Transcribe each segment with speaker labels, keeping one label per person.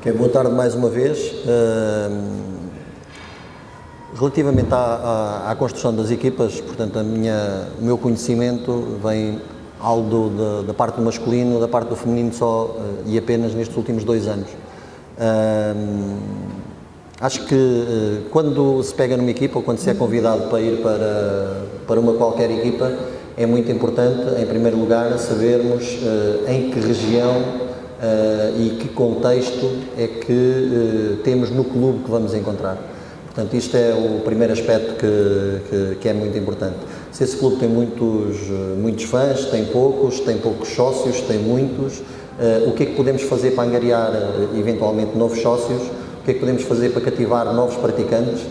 Speaker 1: Ok, boa tarde mais uma vez. Relativamente à construção das equipas, portanto, o meu conhecimento vem algo da parte do masculino, da parte do feminino só e apenas nestes últimos 2 anos. Acho que quando se pega numa equipa ou quando se é convidado para ir para uma qualquer equipa, é muito importante, em primeiro lugar, sabermos em que região e que contexto é que temos no clube que vamos encontrar. Portanto, isto é o primeiro aspecto que é muito importante. Se esse clube tem muitos fãs, tem poucos sócios, tem muitos, o que é que podemos fazer para angariar eventualmente novos sócios? O que é que podemos fazer para cativar novos praticantes?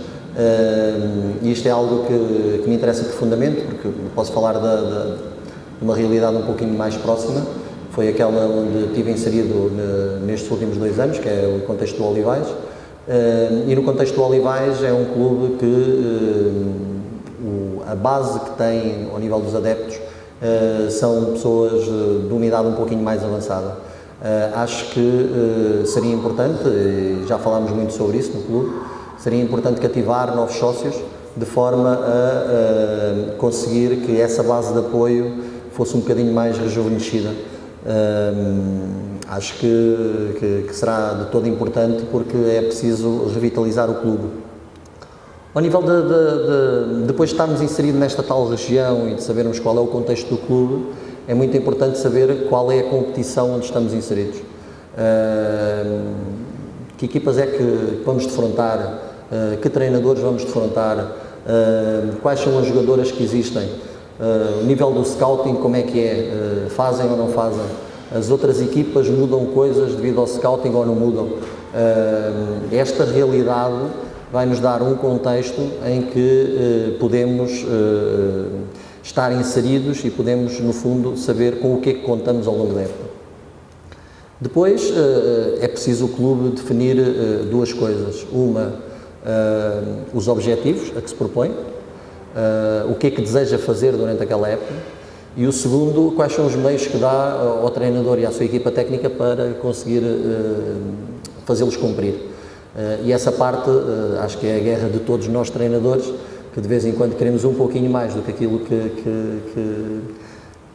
Speaker 1: E isto é algo que me interessa profundamente, porque posso falar de uma realidade um pouquinho mais próxima. Foi aquela onde estive inserido nestes últimos 2 anos, que é o contexto do Olivais. E no contexto do Olivais é um clube que a base que tem ao nível dos adeptos são pessoas de uma idade um pouquinho mais avançada. Acho que seria importante, e já falámos muito sobre isso no clube, seria importante cativar novos sócios de forma a conseguir que essa base de apoio fosse um bocadinho mais rejuvenescida. Acho que será de todo importante porque é preciso revitalizar o clube. Ao nível depois de estarmos inseridos nesta tal região e de sabermos qual é o contexto do clube, é muito importante saber qual é a competição onde estamos inseridos. Que equipas é que vamos defrontar, que treinadores vamos defrontar, quais são as jogadoras que existem, o nível do scouting como é que é, fazem ou não fazem, as outras equipas mudam coisas devido ao scouting ou não mudam. Esta realidade vai nos dar um contexto em que podemos estar inseridos e podemos, no fundo, saber com o que é que contamos ao longo da época. Depois, é preciso o clube definir 2 coisas. Uma, os objetivos a que se propõe, o que é que deseja fazer durante aquela época, e o segundo, quais são os meios que dá ao treinador e à sua equipa técnica para conseguir fazê-los cumprir. E essa parte, acho que é a guerra de todos nós treinadores, que de vez em quando queremos um pouquinho mais do que aquilo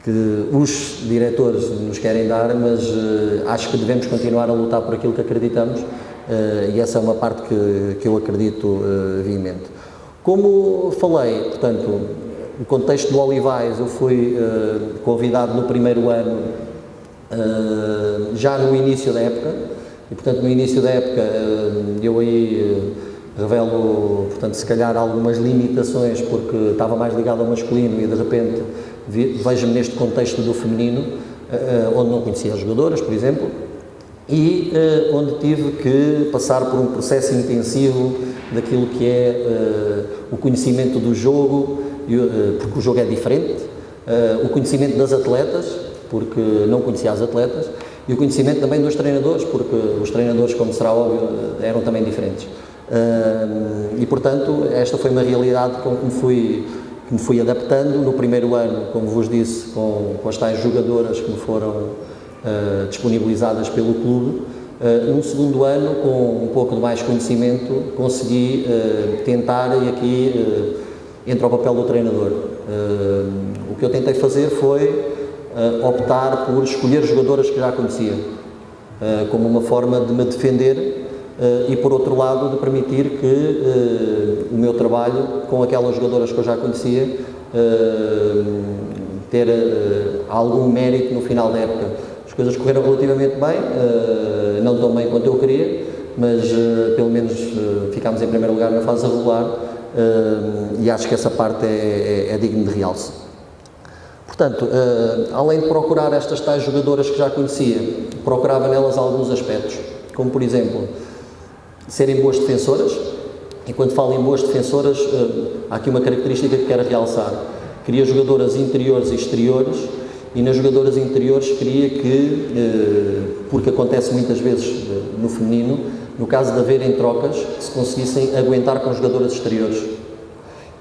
Speaker 1: que os diretores nos querem dar, mas acho que devemos continuar a lutar por aquilo que acreditamos, e essa é uma parte que eu acredito veemente. Como falei, portanto, no contexto do Olivais, eu fui convidado no primeiro ano, já no início da época, e portanto no início da época eu aí revelo, portanto, se calhar algumas limitações, porque estava mais ligado ao masculino e de repente vejo-me neste contexto do feminino, onde não conhecia as jogadoras, por exemplo, e onde tive que passar por um processo intensivo daquilo que é o conhecimento do jogo, porque o jogo é diferente, o conhecimento das atletas, porque não conhecia as atletas, e o conhecimento também dos treinadores, porque os treinadores, como será óbvio, eram também diferentes. E portanto, esta foi uma realidade com que me fui adaptando. No primeiro ano, como vos disse, com as tais jogadoras que me foram disponibilizadas pelo clube. No segundo ano, com um pouco de mais conhecimento, consegui tentar, e aqui entra o papel do treinador. O que eu tentei fazer foi optar por escolher jogadoras que já conhecia, como uma forma de me defender e, por outro lado, de permitir que o meu trabalho com aquelas jogadoras que eu já conhecia ter algum mérito no final da época. As coisas correram relativamente bem, não tão bem quanto eu queria, mas pelo menos ficámos em primeiro lugar na fase regular, e acho que essa parte é digna de realce. Portanto, além de procurar estas tais jogadoras que já conhecia, procurava nelas alguns aspectos, como por exemplo, serem boas defensoras, e quando falo em boas defensoras, há aqui uma característica que quero realçar. Queria jogadoras interiores e exteriores, e nas jogadoras interiores queria que, porque acontece muitas vezes no feminino, no caso de haverem trocas, que se conseguissem aguentar com jogadoras exteriores.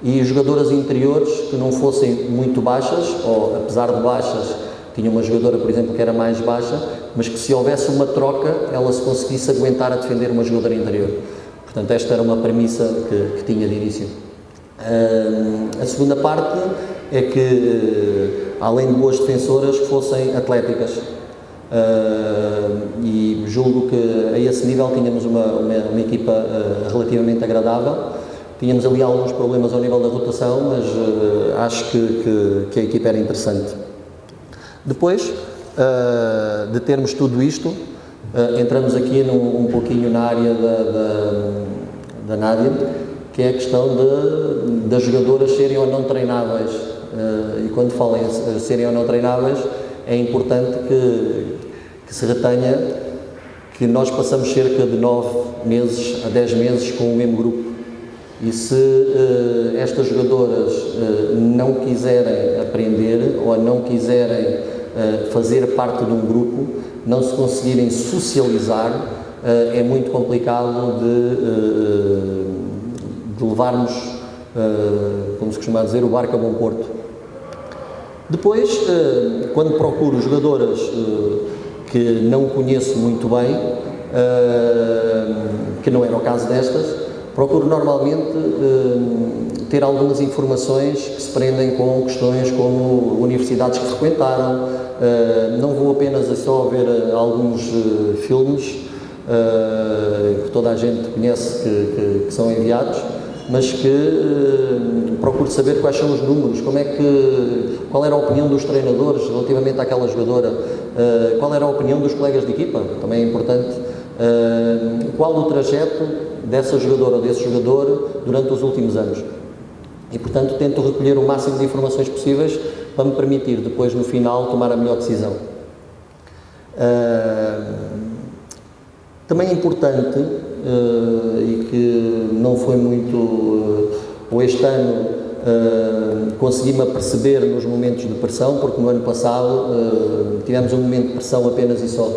Speaker 1: E jogadoras interiores que não fossem muito baixas, ou apesar de baixas, tinha uma jogadora, por exemplo, que era mais baixa, mas que se houvesse uma troca, ela se conseguisse aguentar a defender uma jogadora interior. Portanto, esta era uma premissa que tinha de início. A segunda parte é que, além de boas defensoras, fossem atléticas. E julgo que a esse nível tínhamos uma equipa relativamente agradável. Tínhamos ali alguns problemas ao nível da rotação, mas acho que a equipa era interessante. Depois de termos tudo isto, entramos aqui um pouquinho na área da Nádia, que é a questão das jogadoras serem ou não treináveis. E quando falo em serem ou não treináveis, é importante que se retenha que nós passamos cerca de 9 meses a 10 meses com o mesmo grupo. E se estas jogadoras não quiserem aprender ou não quiserem fazer parte de um grupo, não se conseguirem socializar, é muito complicado de levarmos, como se costuma dizer, o barco a bom porto. Depois, quando procuro jogadoras que não conheço muito bem, que não era o caso destas, procuro normalmente ter algumas informações que se prendem com questões como universidades que frequentaram. Não vou apenas só ver alguns filmes que toda a gente conhece que são enviados, mas que procuro saber quais são os números, qual era a opinião dos treinadores relativamente àquela jogadora, qual era a opinião dos colegas de equipa, também é importante, qual o trajeto dessa jogadora ou desse jogador durante os últimos anos. E, portanto, tento recolher o máximo de informações possíveis para me permitir, depois, no final, tomar a melhor decisão. Também é importante, e que não foi muito, ou este ano, consegui-me aperceber nos momentos de pressão, porque no ano passado tivemos um momento de pressão apenas e só.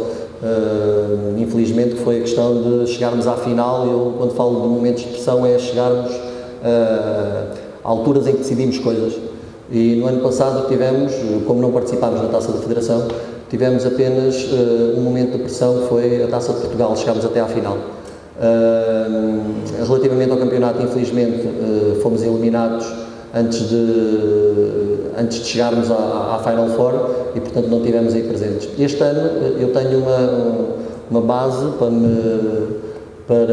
Speaker 1: Infelizmente, que foi a questão de chegarmos à final. Eu, quando falo de momentos de pressão, é chegarmos a alturas em que decidimos coisas. E no ano passado tivemos, como não participámos na Taça da Federação, tivemos apenas um momento de pressão, que foi a Taça de Portugal, chegámos até à final. Relativamente ao campeonato, infelizmente, fomos eliminados antes de chegarmos à Final Four e, portanto, não tivemos aí presentes. Este ano eu tenho uma base para,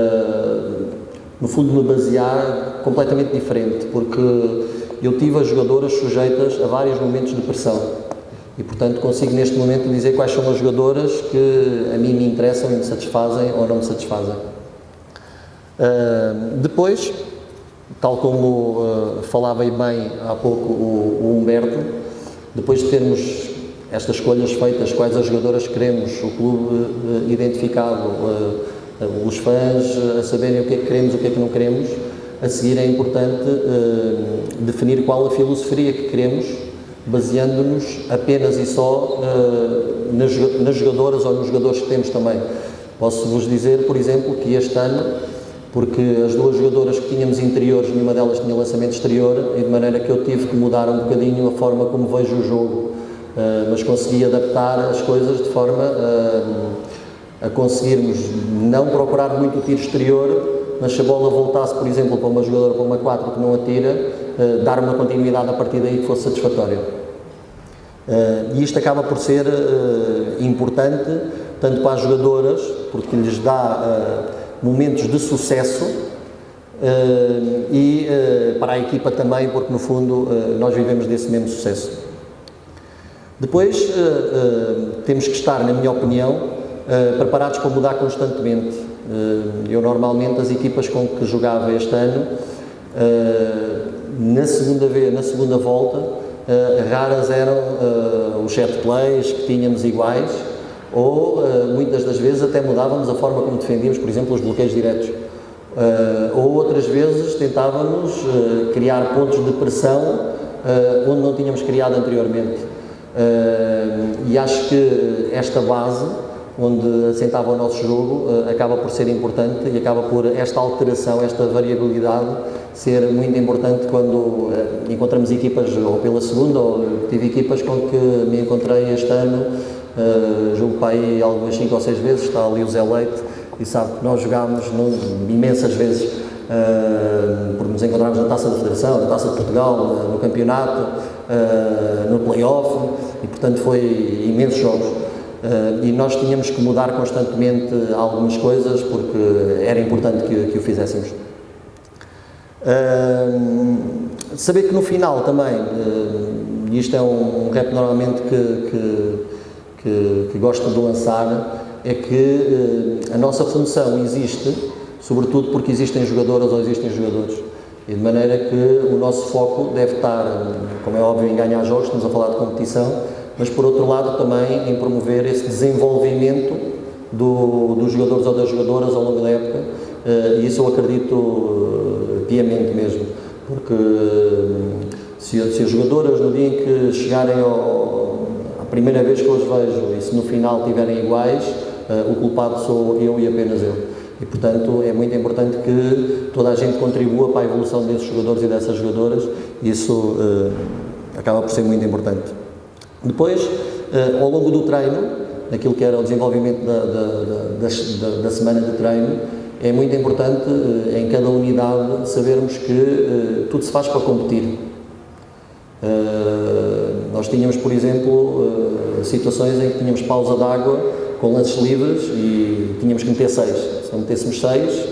Speaker 1: no fundo, me basear completamente diferente, porque eu tive as jogadoras sujeitas a vários momentos de pressão e, portanto, consigo neste momento dizer quais são as jogadoras que a mim me interessam e me satisfazem ou não me satisfazem. Depois, tal como falava aí bem há pouco o Humberto, depois de termos estas escolhas feitas, quais as jogadoras queremos, o clube identificado, os fãs a saberem o que é que queremos, o que é que não queremos, a seguir é importante definir qual a filosofia que queremos, baseando-nos apenas e só nas jogadoras ou nos jogadores que temos também. Posso-vos dizer, por exemplo, que este ano, porque as duas jogadoras que tínhamos interiores, nenhuma delas tinha lançamento exterior, e de maneira que eu tive que mudar um bocadinho a forma como vejo o jogo, mas consegui adaptar as coisas de forma a conseguirmos não procurar muito o tiro exterior, mas se a bola voltasse, por exemplo, para uma jogadora, para uma 4 que não atira, dar uma continuidade a partir daí que fosse satisfatória. E isto acaba por ser importante, tanto para as jogadoras, porque lhes dá momentos de sucesso, e para a equipa também, porque no fundo nós vivemos desse mesmo sucesso. Depois temos que estar, na minha opinião, preparados para mudar constantemente. Eu normalmente, as equipas com que jogava este ano, na segunda volta, raras eram os set plays que tínhamos iguais, ou muitas das vezes até mudávamos a forma como defendíamos, por exemplo, os bloqueios diretos. Ou outras vezes tentávamos criar pontos de pressão onde não tínhamos criado anteriormente. E acho que esta base onde assentava o nosso jogo, acaba por ser importante e acaba por esta alteração, esta variabilidade ser muito importante quando encontramos equipas ou pela segunda, ou tive equipas com que me encontrei este ano, julgo para aí algumas 5 ou 6 vezes, está ali o Zé Leite e sabe que nós jogámos imensas vezes, porque nos encontramos na Taça da Federação, na Taça de Portugal, no campeonato, no play-off, e portanto foi imensos jogos. E nós tínhamos que mudar constantemente algumas coisas porque era importante que o fizéssemos. Saber que no final também, e isto é um rap normalmente que gosto de lançar, é que a nossa função existe, sobretudo porque existem jogadoras ou existem jogadores. E de maneira que o nosso foco deve estar, como é óbvio, em ganhar jogos, estamos a falar de competição, mas por outro lado também em promover esse desenvolvimento dos jogadores ou das jogadoras ao longo da época, e isso eu acredito piamente mesmo, porque se as jogadoras no dia em que chegarem à primeira vez que eu as vejo e se no final estiverem iguais, o culpado sou eu e apenas eu. E, portanto, é muito importante que toda a gente contribua para a evolução desses jogadores e dessas jogadoras, e isso acaba por ser muito importante. Depois, ao longo do treino, naquilo que era o desenvolvimento da semana de treino, é muito importante em cada unidade sabermos que tudo se faz para competir. Nós tínhamos, por exemplo, situações em que tínhamos pausa de água com lances livres e tínhamos que meter 6. Se não metêssemos 6,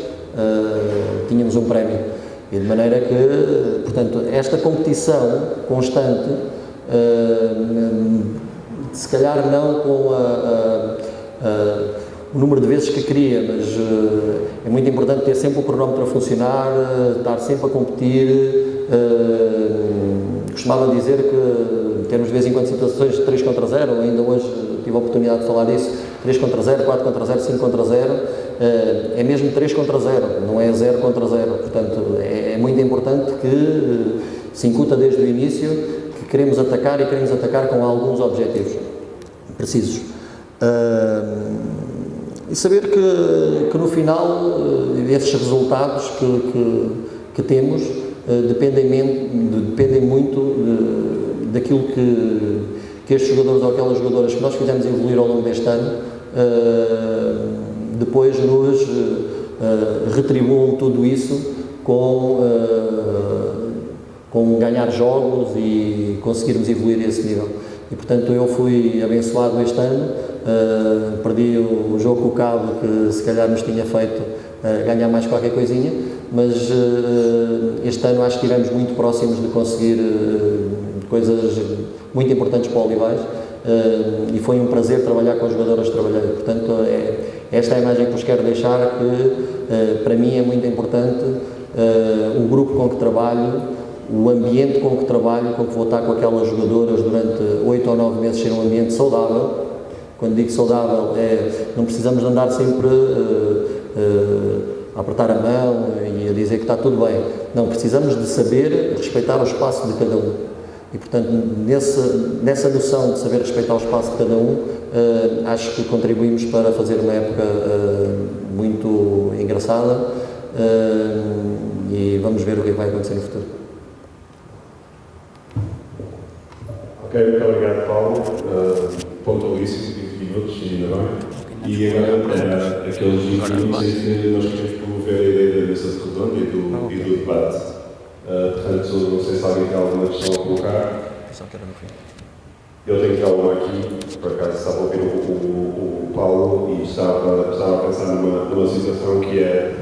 Speaker 1: tínhamos um prémio. E de maneira que, portanto, esta competição constante, se calhar não com o número de vezes que queria, mas é muito importante ter sempre o cronómetro a funcionar, estar sempre a competir. Costumava dizer que temos de vez em quando situações de 3 contra 0, ainda hoje tive a oportunidade de falar disso, 3 contra 0, 4 contra 0, 5 contra 0, é mesmo 3 contra 0, não é 0 contra 0, portanto é muito importante que se incuta desde o início que queremos atacar e queremos atacar com alguns objetivos precisos. E saber que no final esses resultados que temos dependem muito daquilo que estes jogadores ou aquelas jogadoras que nós fizemos evoluir ao longo deste ano depois nos retribuam tudo isso com ganhar jogos e conseguirmos evoluir a esse nível. E portanto eu fui abençoado este ano, perdi o jogo com o Cabo, que se calhar nos tinha feito ganhar mais qualquer coisinha, mas este ano acho que estivemos muito próximos de conseguir coisas muito importantes para o Olivais, e foi um prazer trabalhar com as jogadoras que trabalhei. Portanto, esta é a imagem que vos quero deixar, que para mim é muito importante o grupo com que trabalho, o ambiente com que trabalho, com que vou estar com aquelas jogadoras durante 8 ou 9 meses, ser um ambiente saudável. Quando digo saudável, não precisamos de andar sempre a apertar a mão e a dizer que está tudo bem. Não, precisamos de saber respeitar o espaço de cada um. E, portanto, nessa noção de saber respeitar o espaço de cada um, acho que contribuímos para fazer uma época muito engraçada, e vamos ver o que vai acontecer no futuro.
Speaker 2: Ok, muito obrigado, Paulo. Pontualíssimo, 20 minutos, ainda bem. E agora, aqueles 20 minutos em que nós queremos promover a ideia da mesa redonda e do debate. Portanto, não sei se alguém tem alguma questão a colocar. Eu tenho já uma aqui, por acaso estava a ouvir o Paulo e estava a pensar numa situação que é,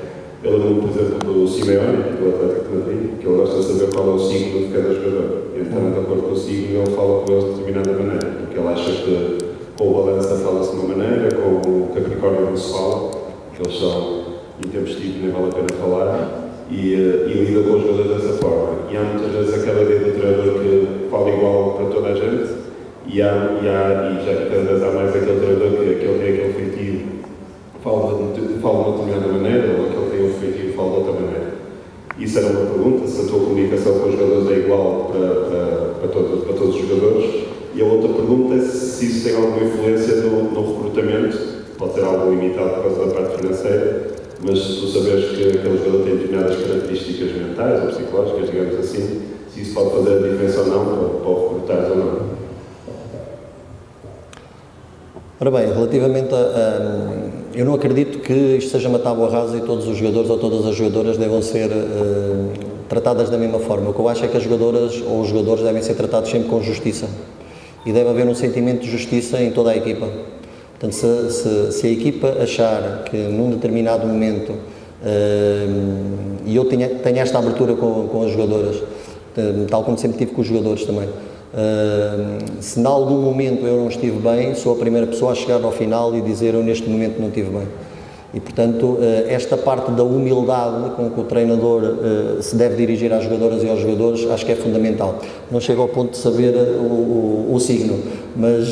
Speaker 2: eu lembro-me, por exemplo, do Simeone, do Atlético de Madrid, que ele gosta de saber qual é o signo de cada jogador. Então, de acordo com o signo, ele fala com eles de determinada maneira, porque ele acha que com o Balança fala-se de uma maneira, com o Capricórnio não se fala, que eles são intempestivos, nem vale a pena falar, e lida com os jogadores dessa forma. E há muitas vezes aquela ideia do treinador que fala igual para toda a gente, e já cada vez há mais aquele treinador que tem aquele feitio, fala de uma determinada maneira, ou aquele que tem um feitio fala de outra maneira. Isso era uma pergunta, se a tua comunicação com os jogadores é igual para todos os jogadores. E a outra pergunta é se isso tem alguma influência no recrutamento pode ser algo limitado por causa da parte financeira, mas se tu saberes que aquele jogador tem determinadas características mentais ou psicológicas, digamos assim, se isso pode fazer a diferença ou não para o recrutares ou não.
Speaker 1: Ora bem, relativamente eu não acredito que isto seja uma tábua rasa e todos os jogadores ou todas as jogadoras devam ser tratadas da mesma forma. O que eu acho é que as jogadoras ou os jogadores devem ser tratados sempre com justiça e deve haver um sentimento de justiça em toda a equipa. Portanto, se a equipa achar que num determinado momento, e eu tenho esta abertura com as jogadoras, tal como sempre tive com os jogadores também, se em algum momento eu não estive bem, sou a primeira pessoa a chegar ao final e dizer eu neste momento não estive bem. E portanto, esta parte da humildade com que o treinador se deve dirigir às jogadoras e aos jogadores, acho que é fundamental. Não chego ao ponto de saber o signo, mas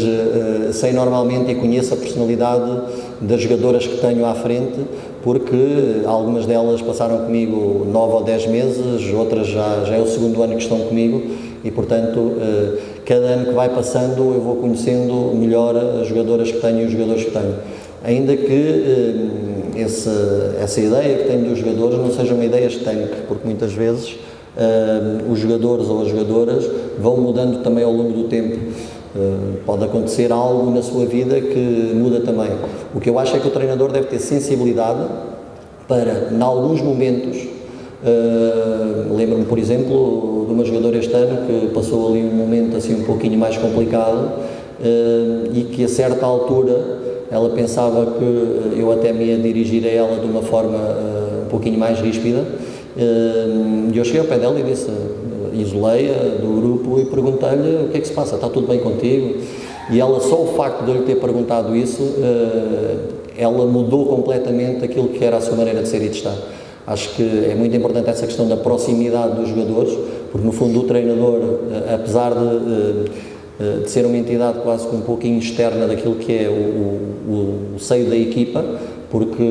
Speaker 1: sei normalmente e conheço a personalidade das jogadoras que tenho à frente, porque algumas delas passaram comigo 9 ou 10 meses, outras já é o segundo ano que estão comigo e, portanto, cada ano que vai passando eu vou conhecendo melhor as jogadoras que tenho e os jogadores que tenho. Ainda que essa ideia que tenho dos jogadores não seja uma ideia estanque, porque muitas vezes os jogadores ou as jogadoras vão mudando também ao longo do tempo. Pode acontecer algo na sua vida que muda também. O que eu acho é que o treinador deve ter sensibilidade para, em alguns momentos, lembro-me, por exemplo, de uma jogadora este ano que passou ali um momento assim um pouquinho mais complicado e que a certa altura ela pensava que eu até me ia dirigir a ela de uma forma um pouquinho mais ríspida e eu cheguei ao pé dela e disse, isolei-a do grupo e perguntei-lhe o que é que se passa, está tudo bem contigo? E ela, só o facto de eu lhe ter perguntado isso, ela mudou completamente aquilo que era a sua maneira de ser e de estar. Acho que é muito importante essa questão da proximidade dos jogadores, porque no fundo o treinador, apesar de ser uma entidade quase um pouquinho externa daquilo que é o seio da equipa, porque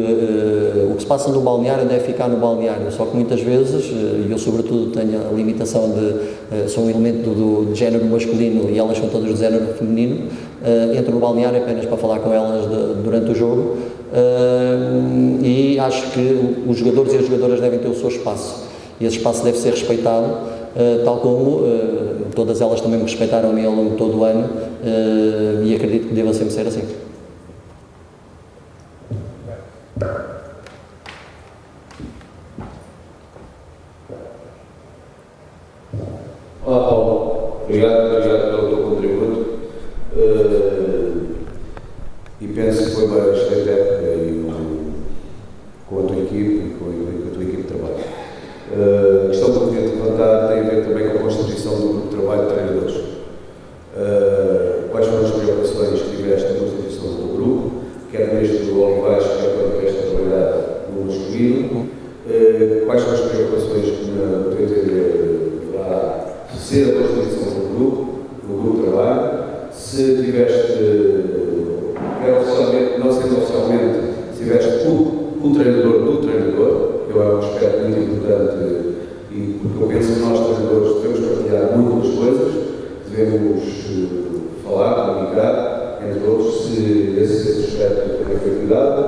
Speaker 1: o que se passa no balneário deve ficar no balneário, só que muitas vezes, e eu sobretudo tenho a limitação de sou um elemento de género masculino e elas são todas de género feminino, entro no balneário apenas para falar com elas durante o jogo e acho que os jogadores e as jogadoras devem ter o seu espaço e esse espaço deve ser respeitado, tal como todas elas também me respeitaram a mim ao longo de todo o ano e acredito que deva sempre ser assim.
Speaker 3: Olá, Paulo. Obrigado pelo teu contributo. E penso que foi uma excelente época com a tua equipe e com a tua equipe de trabalho. A questão que eu queria te levantar tem a ver também com a constituição do grupo de trabalho de treinadores. Quais foram as preocupações que tiveste na constituição do teu grupo, quer neste do Olivais, quer quando tiveste a trabalhar no masculino? Quais são as preocupações que, no teu entender, deverá ser a constituição do grupo de trabalho? Se tiveste, oficialmente, não sendo oficialmente, se tiveste o treinador do treinador, que é um aspecto muito importante e porque eu penso que nós treinadores devemos partilhar muitas coisas, devemos falar, comunicar, entre outros, se esse aspecto também foi cuidado.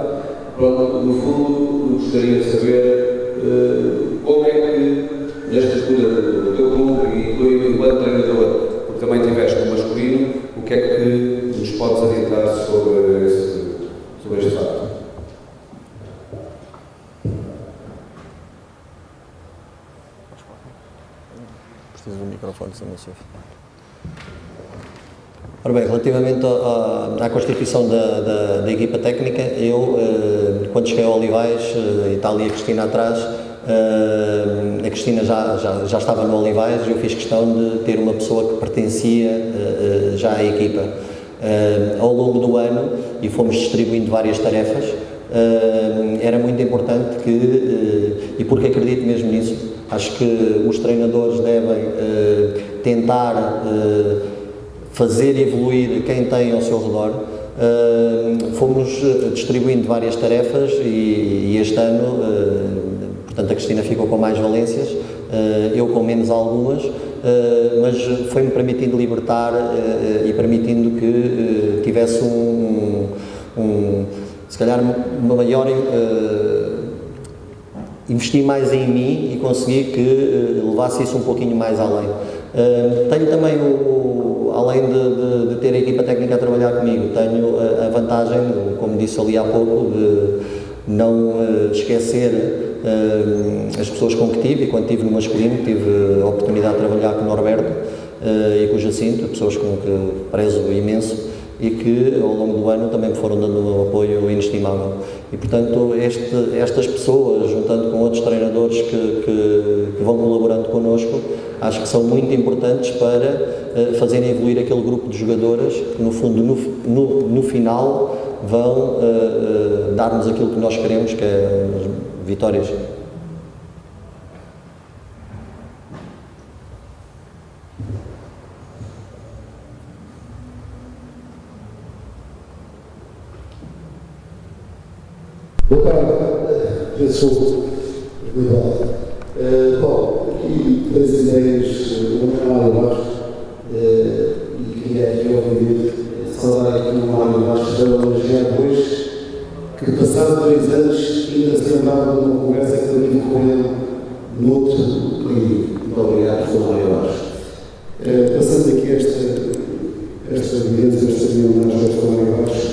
Speaker 3: Pronto, no fundo, gostaria de saber como é que, nesta escolha do teu clube e do enquanto treinador, porque também tiveste no masculino, o que é que nos podes adiantar sobre este facto?
Speaker 1: Preciso do microfone, se não sei. Ora bem, relativamente à constituição da equipa técnica, eu, quando cheguei ao Olivais, e está ali a Cristina atrás, a Cristina já estava no Olivais e eu fiz questão de ter uma pessoa que pertencia já à equipa. Ao longo do ano, e fomos distribuindo várias tarefas, era muito importante que, e porque acredito mesmo nisso, acho que os treinadores devem tentar fazer evoluir quem tem ao seu redor. Fomos distribuindo várias tarefas e este ano, portanto, a Cristina ficou com mais valências, eu com menos algumas, mas foi-me permitindo libertar e permitindo que tivesse se calhar uma maior, investir mais em mim e conseguir que levasse isso um pouquinho mais além. Tenho também, além de ter a equipa técnica a trabalhar comigo, tenho a vantagem, como disse ali há pouco, de não esquecer as pessoas com que tive, e quando estive no masculino tive a oportunidade de trabalhar com o Norberto e com o Jacinto, pessoas com que prezo imenso e que ao longo do ano também me foram dando um apoio inestimável. E portanto estas pessoas, juntando com outros treinadores que vão colaborando connosco, acho que são muito importantes para fazerem evoluir aquele grupo de jogadores que no fundo, no final, vão dar-nos aquilo que nós queremos, que é as vitórias.
Speaker 4: Boa tarde, professor Rui. Bom, aqui três ideias, uma Mário Vasco, e queria aqui, obviamente, saudar aqui o Mário Vasco, já homenageado hoje, que passados 2 anos ainda se lembrava de uma conversa que eu tive com ele noutro período. Muito obrigado, professor Mário Vasco. Passando aqui esta evidência, esta reunião ao professor Mário Vasco,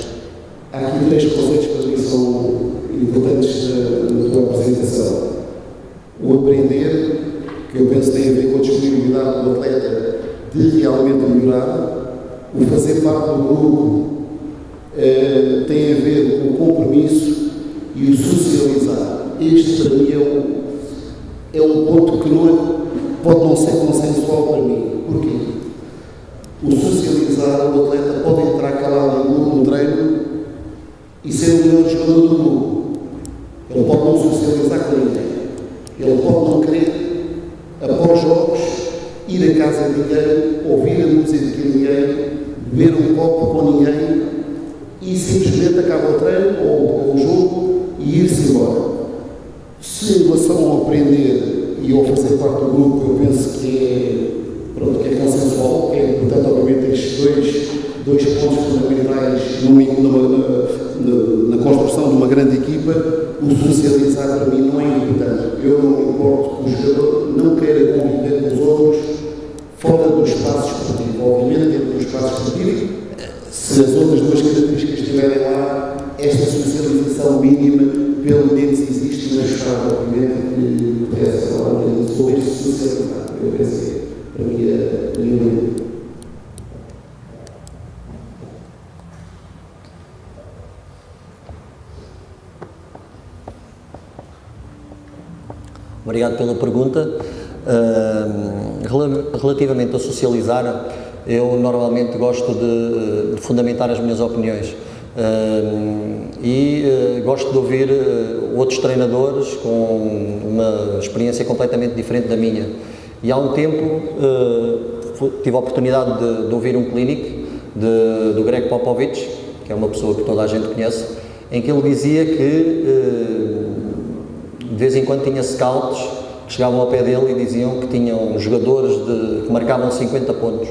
Speaker 4: há aqui 3 conceitos que para mim são importantes na tua apresentação. O aprender, que eu penso tem a ver com a disponibilidade do atleta de realmente melhorar. O fazer parte do grupo tem a ver com o compromisso e o socializar. Este, para mim, é um ponto que pode não ser consensual para mim. Porquê? O socializar, o atleta pode entrar calado no treino e ser o melhor jogador do grupo. Ele pode não socializar com ninguém. Ele pode não querer, após jogos, ir a casa de ninguém, ouvir a música de ninguém, beber um copo com ninguém e simplesmente acaba o treino ou o jogo e ir-se embora. Se em relação ao aprender e ao fazer parte do grupo, eu penso que é consensual, é importante, obviamente, estes dois pontos fundamentais na construção de uma grande equipa. O socializar para mim não é importante. Eu não me importo que o jogador não queira conviver com os outros fora do espaço esportivo. Obviamente, dentro do espaço esportivo, se as outras 2 características estiverem lá, esta socialização mínima pelo menos existe, mas está, obviamente, que pudesse falar um bocadinho sobre este socializar. Eu pensei, para mim, é nenhum.
Speaker 1: Obrigado pela pergunta. Relativamente a socializar, eu normalmente gosto de fundamentar as minhas opiniões e gosto de ouvir outros treinadores com uma experiência completamente diferente da minha. E há um tempo tive a oportunidade de ouvir um clinic do Greg Popovich, que é uma pessoa que toda a gente conhece, em que ele dizia que de vez em quando tinha scouts que chegavam ao pé dele e diziam que tinham jogadores que marcavam 50 pontos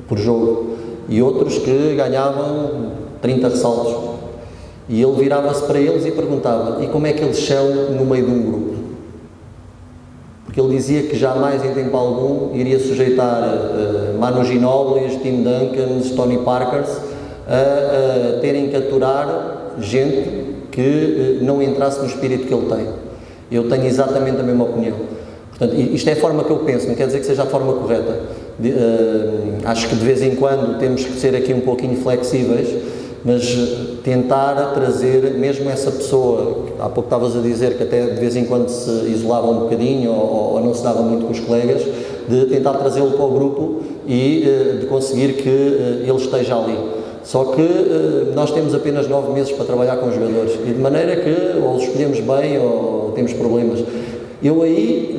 Speaker 1: por jogo e outros que ganhavam 30 ressaltos. E ele virava-se para eles e perguntava: e como é que eles são no meio de um grupo? Porque ele dizia que jamais em tempo algum iria sujeitar Manu Ginóbili, Tim Duncan, Tony Parker a terem que aturar gente que não entrasse no espírito que ele tem. Eu tenho exatamente a mesma opinião. Portanto, isto é a forma que eu penso, não quer dizer que seja a forma correta. Acho que de vez em quando temos que ser aqui um pouquinho flexíveis, mas tentar trazer mesmo essa pessoa, há pouco estavas a dizer que até de vez em quando se isolava um bocadinho ou não se dava muito com os colegas, de tentar trazê-lo para o grupo e de conseguir que ele esteja ali. Só que nós temos apenas 9 meses para trabalhar com os jogadores e de maneira que ou os escolhemos bem ou temos problemas. Eu aí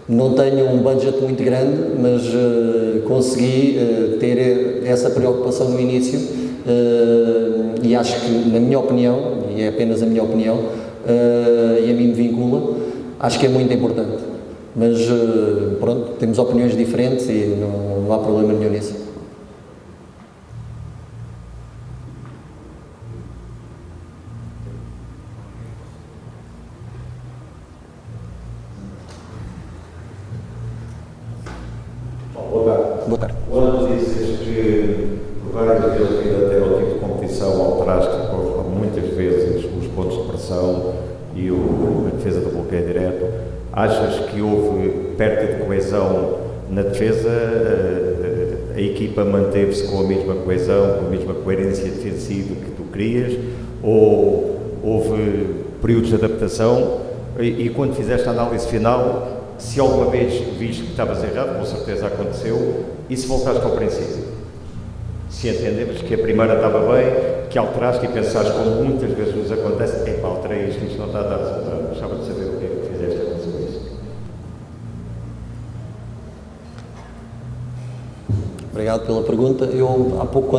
Speaker 1: não tenho um budget muito grande, mas consegui ter essa preocupação no início e acho que, na minha opinião, e é apenas a minha opinião, e a mim me vincula, acho que é muito importante. Mas pronto, temos opiniões diferentes e não há problema nenhum nisso.
Speaker 5: que por várias vezes devido até ao tipo de competição alteraste muitas vezes os pontos de pressão e a defesa do bloqueio direto. Achas que houve perda de coesão na defesa? A equipa manteve-se com a mesma coesão, com a mesma coerência defensiva que tu querias? Ou houve períodos de adaptação? E quando fizeste a análise final, se alguma vez viste que estavas errado, com certeza aconteceu, e se voltaste ao princípio? Se entendemos que a primeira estava bem, que alteraste e pensaste, como muitas vezes nos acontece, alterei isto não está a dar resultado. Gostava de saber o que é que fizeste em relação a isso.
Speaker 1: Obrigado pela pergunta. Eu, há pouco,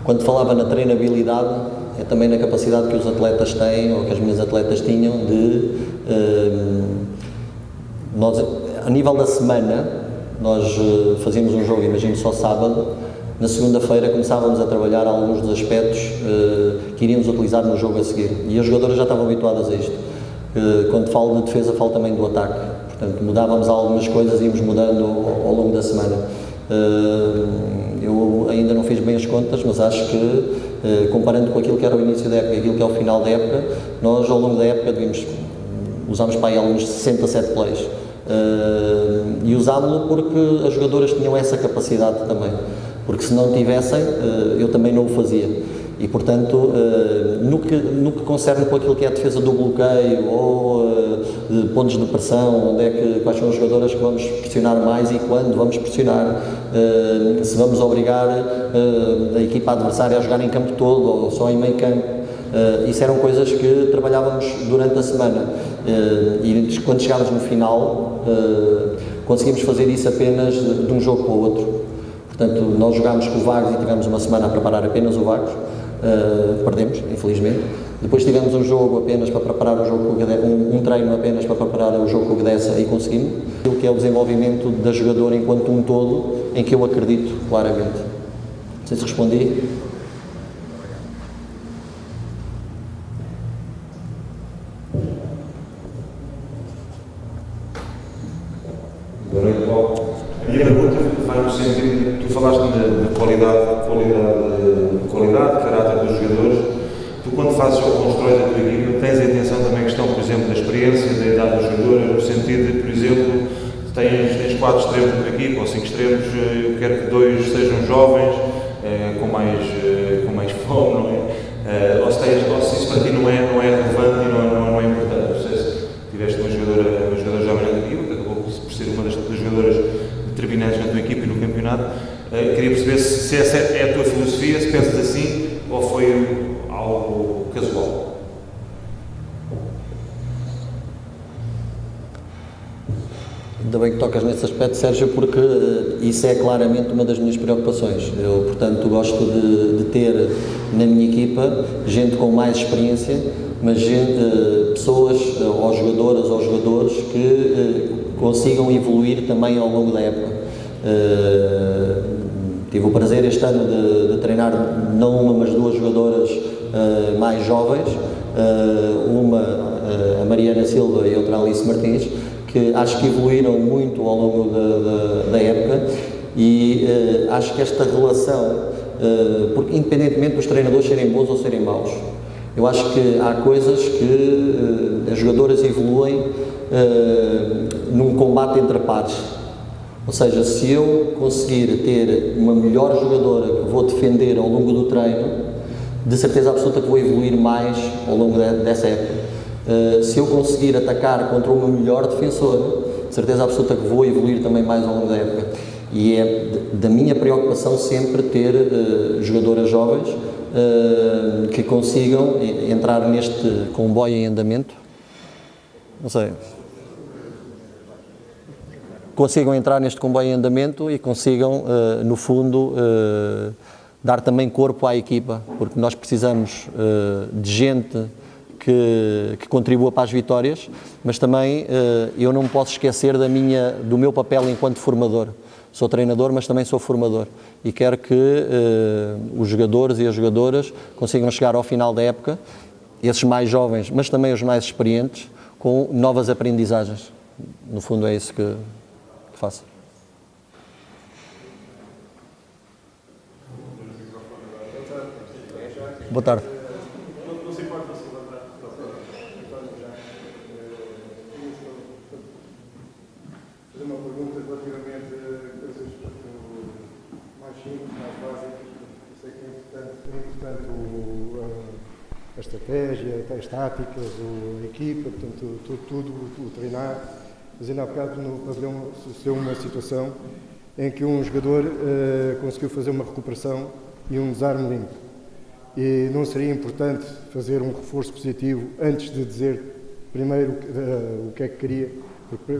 Speaker 1: quando falava na treinabilidade, é também na capacidade que os atletas têm, ou que as minhas atletas tinham, de... nós, a nível da semana, nós fazíamos um jogo, imagino só sábado, na segunda-feira começávamos a trabalhar alguns dos aspectos que iríamos utilizar no jogo a seguir. E as jogadoras já estavam habituadas a isto. Quando falo de defesa, falo também do ataque. Portanto, mudávamos algumas coisas e íamos mudando ao longo da semana. Eu ainda não fiz bem as contas, mas acho que, comparando com aquilo que era o início da época e aquilo que é o final da época, nós ao longo da época usámos para aí alguns 67 plays. E usámos-lo porque as jogadoras tinham essa capacidade também. Porque se não tivessem, eu também não o fazia. E, portanto, no que concerne com aquilo que é a defesa do bloqueio ou de pontos de pressão, quais são as jogadoras que vamos pressionar mais e quando vamos pressionar, se vamos obrigar a equipa adversária a jogar em campo todo ou só em meio campo. Isso eram coisas que trabalhávamos durante a semana. E quando chegávamos no final, conseguimos fazer isso apenas de um jogo para o outro. Portanto, nós jogámos com o Vagos e tivemos uma semana a preparar apenas o Vagos, perdemos, infelizmente. Depois tivemos um jogo apenas para preparar o jogo com o Gdessa, um treino apenas para preparar o jogo com o Gdessa e conseguimos. Aquilo que é o desenvolvimento da jogadora enquanto um todo, em que eu acredito claramente. Não sei se respondi.
Speaker 6: Boa noite, Paulo. A minha pergunta vai no sentido, tu falaste de qualidade, caráter dos jogadores. Tu, quando fazes ou constróis a tua equipa, tens a intenção também questão, por exemplo, da experiência, da idade dos jogadores, no sentido de, por exemplo, tens 4 extremos na tua equipa, ou 5 extremos, eu quero que 2 sejam jovens, com mais fome, não é? Ou se isso para ti não é relevante e não é importante. Não sei se tiveste uma jogadora jovem na tua equipa, que acabou por ser uma das jogadoras determinantes na tua equipa e no campeonato. Queria perceber se essa é a tua filosofia, se pensas assim, ou foi algo casual.
Speaker 1: Ainda bem que tocas nesse aspecto, Sérgio, porque isso é claramente uma das minhas preocupações. Eu, portanto, gosto de ter na minha equipa gente com mais experiência, mas pessoas, ou jogadoras ou jogadores, que consigam evoluir também ao longo da época. Tive o prazer este ano de treinar não uma, mas 2 jogadoras mais jovens, uma a Mariana Silva e outra a Alice Martins, que acho que evoluíram muito ao longo da época e acho que esta relação, porque independentemente dos treinadores serem bons ou serem maus, eu acho que há coisas que as jogadoras evoluem num combate entre pares. Ou seja, se eu conseguir ter uma melhor jogadora que vou defender ao longo do treino, de certeza absoluta que vou evoluir mais ao longo dessa época. Se eu conseguir atacar contra uma melhor defensora, de certeza absoluta que vou evoluir também mais ao longo da época. E é da minha preocupação sempre ter jogadoras jovens que consigam entrar neste comboio em andamento. Não sei. Consigam entrar neste comboio em andamento e consigam, no fundo, dar também corpo à equipa, porque nós precisamos de gente que contribua para as vitórias, mas também eu não me posso esquecer do meu papel enquanto formador. Sou treinador, mas também sou formador e quero que os jogadores e as jogadoras consigam chegar ao final da época, esses mais jovens, mas também os mais experientes, com novas aprendizagens. No fundo é isso que faço. Boa tarde.
Speaker 7: Não se importa se levantar fazer uma pergunta relativamente a coisas mais simples, mais básicas. Eu sei que é importante a estratégia, as táticas, a equipa, portanto, tudo, o treinar. Mas ainda há bocado no pavilhão sucedeu uma situação em que um jogador conseguiu fazer uma recuperação e um desarme limpo. E não seria importante fazer um reforço positivo antes de dizer primeiro o que é que queria, porque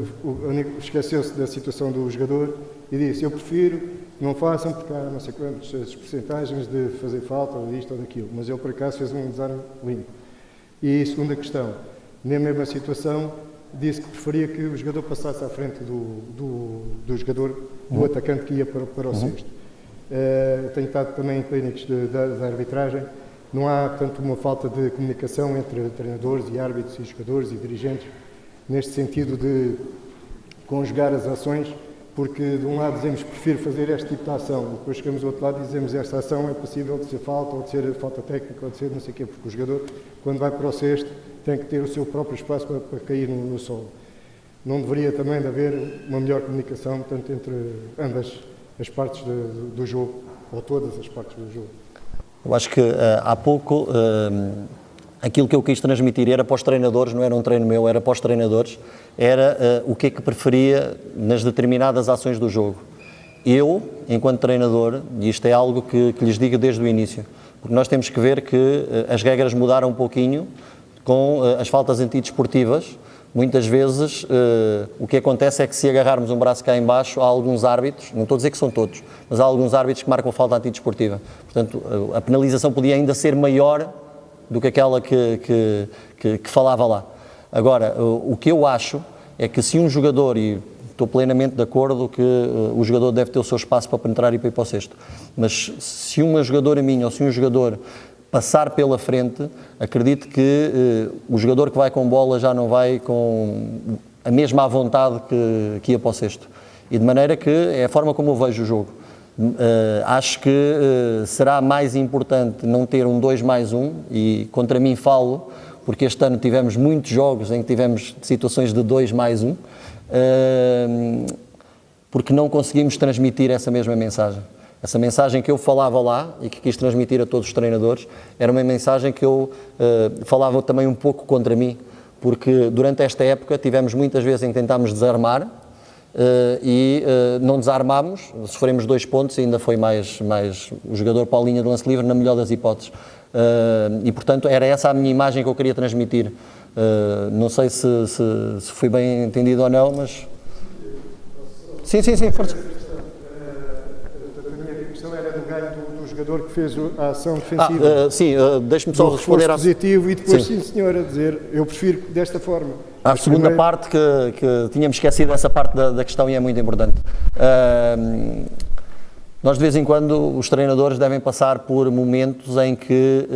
Speaker 7: esqueceu-se da situação do jogador e disse: eu prefiro que não façam porque há não sei quantas percentagens de fazer falta ou disto ou daquilo, mas ele por acaso fez um desarme limpo. E segunda questão, na mesma situação disse que preferia que o jogador passasse à frente do jogador, do atacante que ia para o cesto. Tenho estado também em clínicos da arbitragem. Não há, portanto, uma falta de comunicação entre treinadores e árbitros e jogadores e dirigentes, neste sentido de conjugar as ações, porque de um lado dizemos prefiro fazer este tipo de ação, depois chegamos do outro lado e dizemos esta ação é possível de ser falta, ou de ser falta técnica, ou de ser não sei o quê, porque o jogador, quando vai para o cesto, tem que ter o seu próprio espaço para cair no solo. Não deveria também de haver uma melhor comunicação, portanto, entre ambas as partes do jogo, ou todas as partes do jogo?
Speaker 1: Eu acho que há pouco aquilo que eu quis transmitir era para os treinadores, não era um treino meu, era para os treinadores, era o que é que preferia nas determinadas ações do jogo. Eu, enquanto treinador, e isto é algo que lhes digo desde o início, porque nós temos que ver que as regras mudaram um pouquinho com as faltas antidesportivas. Muitas vezes o que acontece é que se agarrarmos um braço cá em baixo, há alguns árbitros, não estou a dizer que são todos, mas há alguns árbitros que marcam falta antidesportiva. Portanto, a penalização podia ainda ser maior do que aquela que falava lá. Agora, o que eu acho é que se um jogador, e estou plenamente de acordo que o jogador deve ter o seu espaço para penetrar e para ir para o cesto, mas se uma jogadora minha ou se um jogador passar pela frente, acredito que o jogador que vai com bola já não vai com a mesma à vontade que ia para o cesto. E de maneira que é a forma como eu vejo o jogo. Acho que será mais importante não ter um 2+1, e contra mim falo, porque este ano tivemos muitos jogos em que tivemos situações de 2+1, porque não conseguimos transmitir essa mesma mensagem. Essa mensagem que eu falava lá e que quis transmitir a todos os treinadores era uma mensagem que eu falava também um pouco contra mim, porque durante esta época tivemos muitas vezes em que tentámos desarmar e não desarmámos, sofremos 2 pontos e ainda foi mais o jogador para a linha de lance livre, na melhor das hipóteses. E portanto era essa a minha imagem que eu queria transmitir. Não sei se fui bem entendido ou não, mas... Sim, força.
Speaker 7: Jogador que fez a ação defensiva.
Speaker 1: Sim, deixe-me só responder
Speaker 7: positivo e depois sim senhora dizer eu prefiro desta forma.
Speaker 1: A segunda parte que tínhamos esquecido essa parte da questão e é muito importante. Nós de vez em quando os treinadores devem passar por momentos em que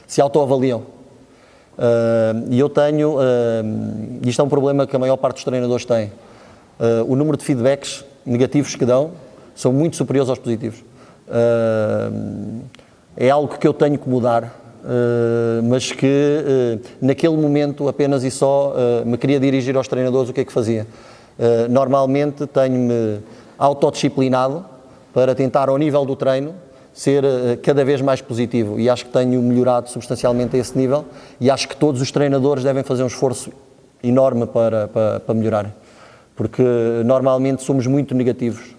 Speaker 1: se autoavaliam. E eu tenho, isto é um problema que a maior parte dos treinadores tem, o número de feedbacks negativos que dão são muito superiores aos positivos. É algo que eu tenho que mudar, mas que naquele momento apenas e só me queria dirigir aos treinadores o que é que fazia. Normalmente tenho-me autodisciplinado para tentar ao nível do treino ser cada vez mais positivo e acho que tenho melhorado substancialmente a esse nível e acho que todos os treinadores devem fazer um esforço enorme para melhorar, porque normalmente somos muito negativos.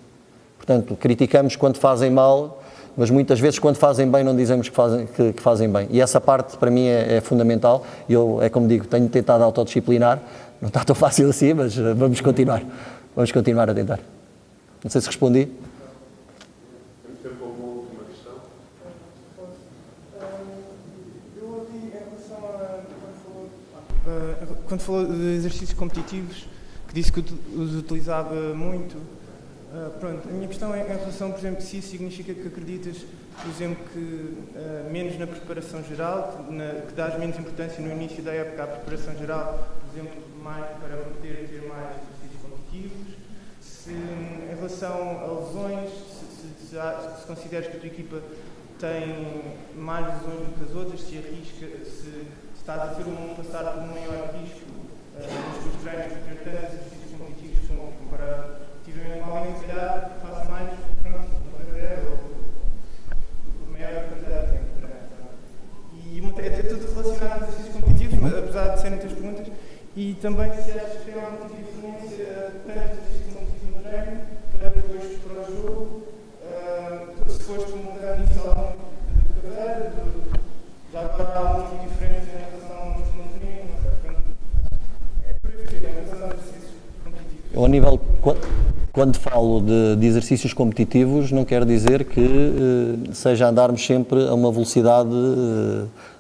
Speaker 1: Portanto, criticamos quando fazem mal, mas muitas vezes quando fazem bem não dizemos que fazem bem. E essa parte para mim é fundamental. Eu, é como digo, tenho tentado autodisciplinar. Não está tão fácil assim, mas vamos continuar. Vamos continuar a tentar. Não sei se respondi.
Speaker 2: Temos tempo para uma última questão.
Speaker 8: Eu ouvi em relação a quando falou de exercícios competitivos, que disse que os utilizava muito. Pronto, a minha questão é em relação, por exemplo, se isso significa que acreditas, por exemplo, que menos na preparação geral, que dás menos importância no início da época à preparação geral, por exemplo, mais para ter mais exercícios competitivos, se em relação a lesões, se consideras que a tua equipa tem mais lesões do que as outras, se arrisca, se está a ter passar por um maior risco nos seus treinos, portanto, exercícios competitivos que são comparativamente com alguém que se calhar faça mais, pronto, ou maior quantidade de tempo. E é tudo relacionado a exercícios competitivos, apesar de serem muitas perguntas, e também se achas que há uma diferença tanto de exercício competitivo no treino, para depois para o jogo, se foste mudar nisso ao longo da carreira, já agora há alguma diferença em relação ao treino, é por isso que é em relação a exercícios competitivos.
Speaker 1: Ao nível, quando falo de exercícios competitivos, não quer dizer que seja andarmos sempre a uma velocidade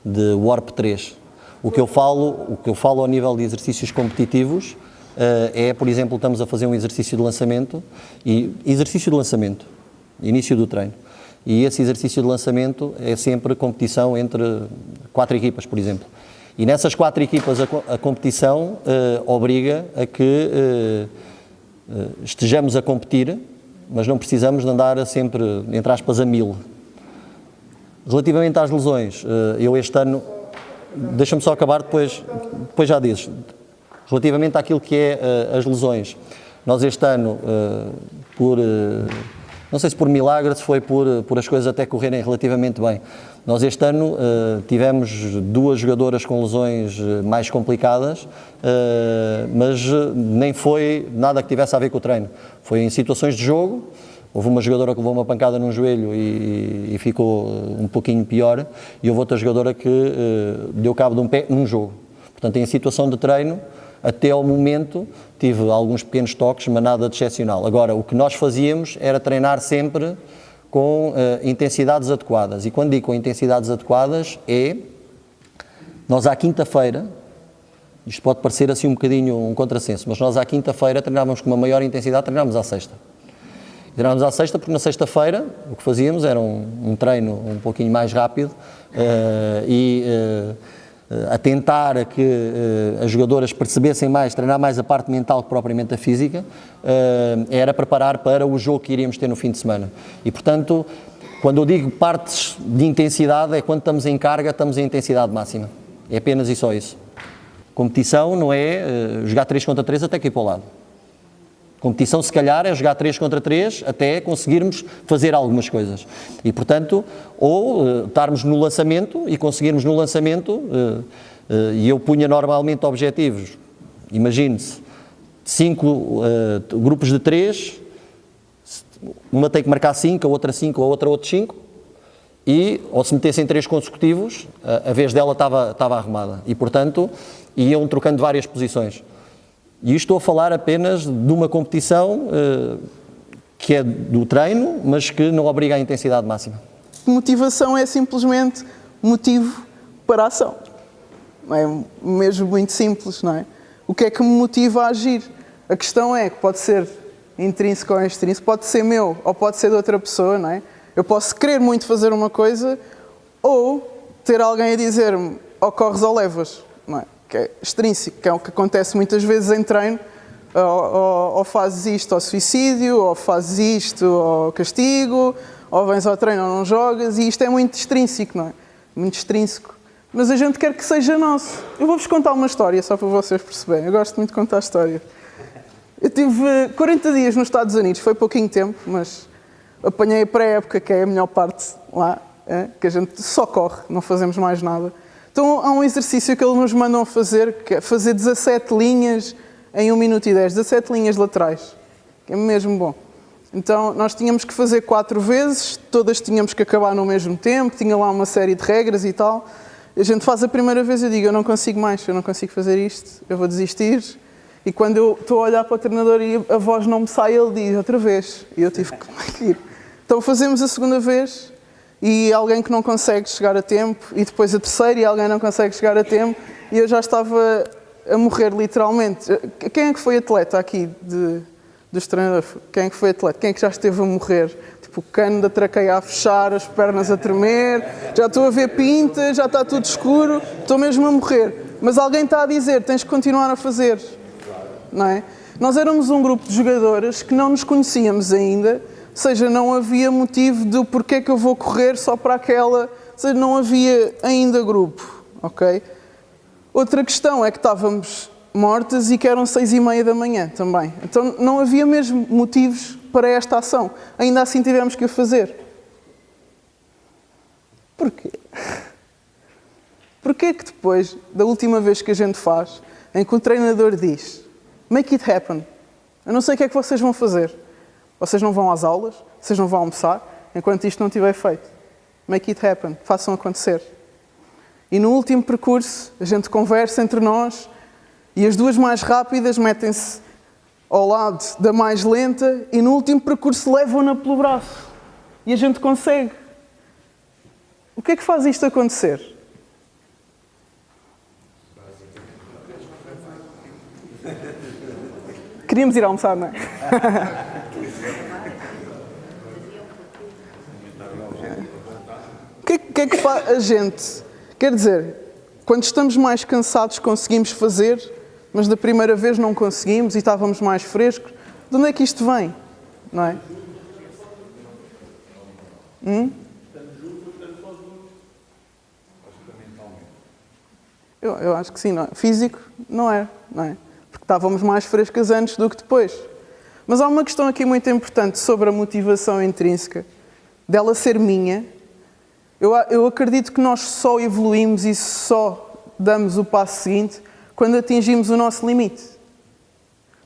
Speaker 1: de Warp 3. O que eu falo ao nível de exercícios competitivos é, por exemplo, estamos a fazer um exercício de lançamento, início do treino. E esse exercício de lançamento é sempre competição entre 4 equipas, por exemplo. E nessas 4 equipas a competição obriga a que estejamos a competir, mas não precisamos de andar sempre, entre aspas, a 1000. Relativamente às lesões, eu este ano, deixa-me só acabar, depois já dizes. Relativamente àquilo que é as lesões, nós este ano, não sei se por milagre, se foi por as coisas até correrem relativamente bem, nós este ano tivemos 2 jogadoras com lesões mais complicadas, mas nem foi nada que tivesse a ver com o treino. Foi em situações de jogo. Houve uma jogadora que levou uma pancada num joelho e ficou um pouquinho pior, e houve outra jogadora que deu cabo de um pé num jogo. Portanto, em situação de treino, até ao momento, tive alguns pequenos toques, mas nada de excepcional. Agora, o que nós fazíamos era treinar sempre com intensidades adequadas. E quando digo com intensidades adequadas, nós à quinta-feira, isto pode parecer assim um bocadinho um contrassenso, mas nós à quinta-feira treinávamos com uma maior intensidade, treinávamos à sexta. Treinávamos à sexta porque na sexta-feira o que fazíamos era um treino um pouquinho mais rápido a tentar que as jogadoras percebessem mais, treinar mais a parte mental que propriamente a física, era preparar para o jogo que iríamos ter no fim de semana. E, portanto, quando eu digo partes de intensidade, é quando estamos em carga, estamos em intensidade máxima. É apenas e só isso. Competição não é jogar 3 contra 3 até que ir para o lado. Competição, se calhar, é jogar 3 contra 3 até conseguirmos fazer algumas coisas. E, portanto, ou estarmos no lançamento e conseguirmos no lançamento, e eu punha normalmente objetivos, imagine-se, 5 grupos de 3, uma tem que marcar 5, a outra 5, a outra outros 5, e, ou se metessem 3 consecutivos, a vez dela estava arrumada. E, portanto, iam trocando várias posições. E isto estou a falar apenas de uma competição que é do treino, mas que não obriga à intensidade máxima.
Speaker 9: Motivação é simplesmente motivo para a ação. É mesmo muito simples, não é? O que é que me motiva a agir? A questão é que pode ser intrínseco ou extrínseco, pode ser meu ou pode ser de outra pessoa, não é? Eu posso querer muito fazer uma coisa ou ter alguém a dizer-me ou corres ou levas, não é? Que é extrínseco, que é o que acontece muitas vezes em treino, ou fazes isto ao suicídio, ou fazes isto ao castigo, ou vens ao treino ou não jogas, e isto é muito extrínseco, não é? Muito extrínseco. Mas a gente quer que seja nosso. Eu vou-vos contar uma história, só para vocês perceberem. Eu gosto muito de contar história. Eu tive 40 dias nos Estados Unidos, foi pouquinho tempo, mas apanhei a pré-época, que é a melhor parte lá, que a gente só corre, não fazemos mais nada. Então há um exercício que eles nos mandam fazer, que é fazer 17 linhas em 1 minuto e 10, 17 linhas laterais, que é mesmo bom. Então nós tínhamos que fazer 4 vezes, todas tínhamos que acabar no mesmo tempo, tinha lá uma série de regras e tal. A gente faz a primeira vez, eu digo, eu não consigo mais, eu não consigo fazer isto, eu vou desistir. E quando eu estou a olhar para o treinador e a voz não me sai, ele diz outra vez. E eu tive que ir. Então fazemos a segunda vez, e alguém que não consegue chegar a tempo, e depois a terceira, e alguém não consegue chegar a tempo, e eu já estava a morrer literalmente. Quem é que foi atleta aqui dos treinadores? Quem é que foi atleta? Quem é que já esteve a morrer? Tipo, o cano da traqueia a fechar, as pernas a tremer, já estou a ver pinta, já está tudo escuro, estou mesmo a morrer. Mas alguém está a dizer, tens que continuar a fazer, não é? Nós éramos um grupo de jogadoras que não nos conhecíamos ainda, seja, não havia motivo de porquê que eu vou correr só para aquela, seja, não havia ainda grupo, ok? Outra questão é que estávamos mortas e que eram 6h30 da manhã também. Então não havia mesmo motivos para esta ação. Ainda assim tivemos que a fazer. Porquê? Porquê que depois, da última vez que a gente faz, em que o treinador diz make it happen, eu não sei o que é que vocês vão fazer. Vocês não vão às aulas, vocês não vão almoçar, enquanto isto não estiver feito. Make it happen, façam acontecer. E no último percurso, a gente conversa entre nós e as duas mais rápidas metem-se ao lado da mais lenta e no último percurso levam-na pelo braço. E a gente consegue. O que é que faz isto acontecer? Queríamos ir almoçar, não é? O que é que faz a gente? Quer dizer, quando estamos mais cansados conseguimos fazer, mas da primeira vez não conseguimos e estávamos mais frescos. De onde é que isto vem? Não é? Eu acho que sim, não é? Físico não é? Porque estávamos mais frescas antes do que depois. Mas há uma questão aqui muito importante sobre a motivação intrínseca, dela ser minha. Eu acredito que nós só evoluímos e só damos o passo seguinte quando atingimos o nosso limite.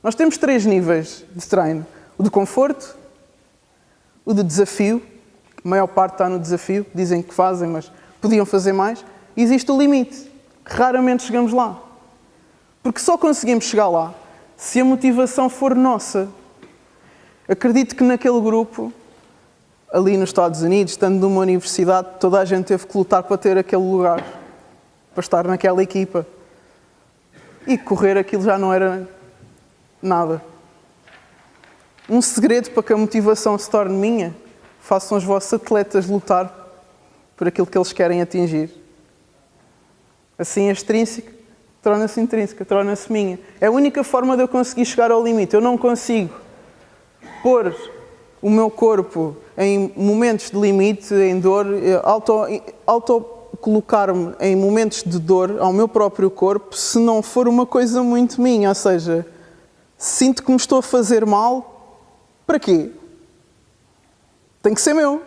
Speaker 9: Nós temos 3 níveis de treino. O de conforto, o de desafio, a maior parte está no desafio, dizem que fazem, mas podiam fazer mais. E existe o limite. Raramente chegamos lá. Porque só conseguimos chegar lá se a motivação for nossa. Acredito que naquele grupo, ali nos Estados Unidos, estando numa universidade, toda a gente teve que lutar para ter aquele lugar, para estar naquela equipa. E correr aquilo já não era nada. Um segredo para que a motivação se torne minha, façam os vossos atletas lutar por aquilo que eles querem atingir. Assim, a extrínseca torna-se intrínseca, torna-se minha. É a única forma de eu conseguir chegar ao limite. Eu não consigo pôr o meu corpo em momentos de limite, em dor, auto-colocar-me em momentos de dor ao meu próprio corpo, se não for uma coisa muito minha. Ou seja, sinto que me estou a fazer mal, para quê? Tem que ser meu.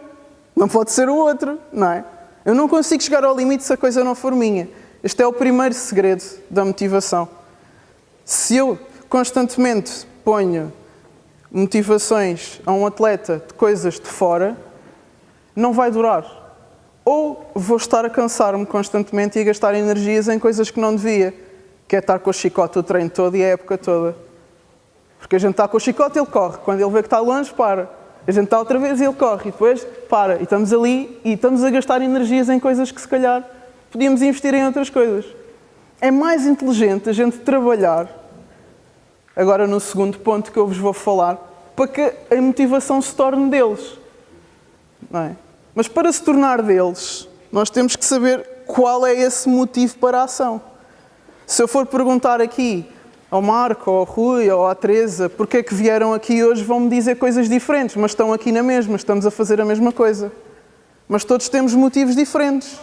Speaker 9: Não pode ser o outro, não é? Eu não consigo chegar ao limite se a coisa não for minha. Este é o primeiro segredo da motivação. Se eu constantemente ponho motivações a um atleta de coisas de fora, não vai durar. Ou vou estar a cansar-me constantemente e a gastar energias em coisas que não devia, que é estar com o chicote o treino todo e a época toda. Porque a gente está com o chicote e ele corre. Quando ele vê que está longe, para. A gente está outra vez e ele corre. E depois, para. E estamos ali e estamos a gastar energias em coisas que se calhar podíamos investir em outras coisas. É mais inteligente a gente trabalhar, agora no segundo ponto que eu vos vou falar, para que a motivação se torne deles. Não é? Mas para se tornar deles, nós temos que saber qual é esse motivo para a ação. Se eu for perguntar aqui ao Marco, ao Rui, ou à Teresa, porque é que vieram aqui hoje, vão-me dizer coisas diferentes, mas estão aqui na mesma, estamos a fazer a mesma coisa. Mas todos temos motivos diferentes.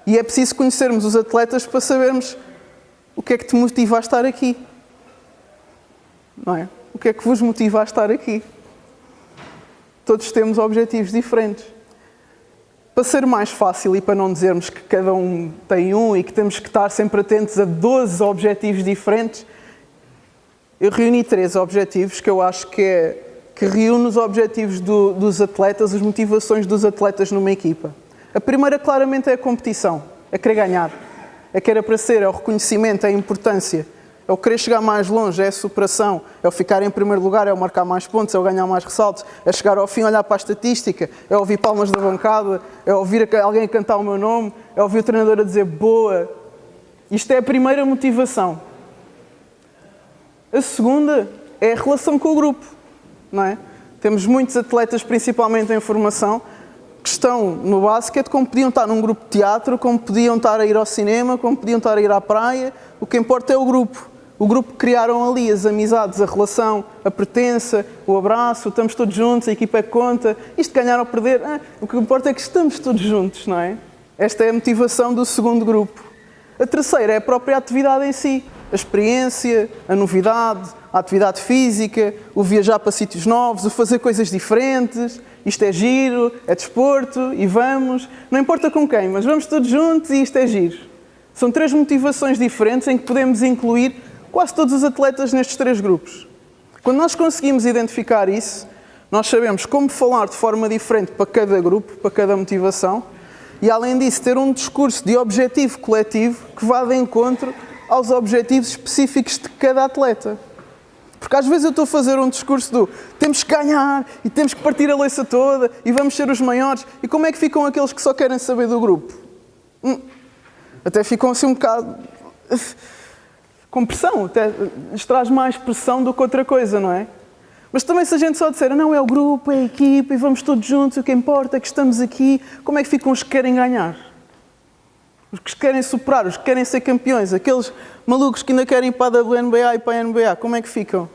Speaker 9: E é preciso conhecermos os atletas para sabermos o que é que te motiva a estar aqui. Não é? O que é que vos motiva a estar aqui? Todos temos objetivos diferentes. Para ser mais fácil e para não dizermos que cada um tem um e que temos que estar sempre atentos a 12 objetivos diferentes, eu reuni 3 objetivos que eu acho que reúne os objetivos dos atletas, as motivações dos atletas numa equipa. A primeira, claramente, é a competição. É querer ganhar. É querer aparecer, é o reconhecimento, é a importância. É o querer chegar mais longe, é a superação. É o ficar em primeiro lugar, é o marcar mais pontos, é o ganhar mais ressaltos. É chegar ao fim, olhar para a estatística. É ouvir palmas da bancada. É ouvir alguém cantar o meu nome. É ouvir o treinador a dizer boa. Isto é a primeira motivação. A segunda é a relação com o grupo. Não é? Temos muitos atletas, principalmente em formação, que estão no basquete, como podiam estar num grupo de teatro, como podiam estar a ir ao cinema, como podiam estar a ir à praia. O que importa é o grupo. O grupo criaram ali as amizades, a relação, a pertença, o abraço, estamos todos juntos, a equipa é que conta. Isto ganhar ou perder, o que importa é que estamos todos juntos, não é? Esta é a motivação do segundo grupo. A terceira é a própria atividade em si. A experiência, a novidade, a atividade física, o viajar para sítios novos, o fazer coisas diferentes. Isto é giro, é desporto e vamos. Não importa com quem, mas vamos todos juntos e isto é giro. São 3 motivações diferentes em que podemos incluir quase todos os atletas nestes 3 grupos. Quando nós conseguimos identificar isso, nós sabemos como falar de forma diferente para cada grupo, para cada motivação, e além disso ter um discurso de objetivo coletivo que vá de encontro aos objetivos específicos de cada atleta. Porque às vezes eu estou a fazer um discurso do temos que ganhar e temos que partir a louça toda e vamos ser os maiores. E como é que ficam aqueles que só querem saber do grupo? Até ficam assim um bocado com pressão, até lhes traz mais pressão do que outra coisa, não é? Mas também se a gente só disser, não, é o grupo, é a equipa e vamos todos juntos, o que importa é que estamos aqui, como é que ficam os que querem ganhar? Os que querem superar, os que querem ser campeões, aqueles malucos que ainda querem ir para a WNBA e para a NBA, como é que ficam?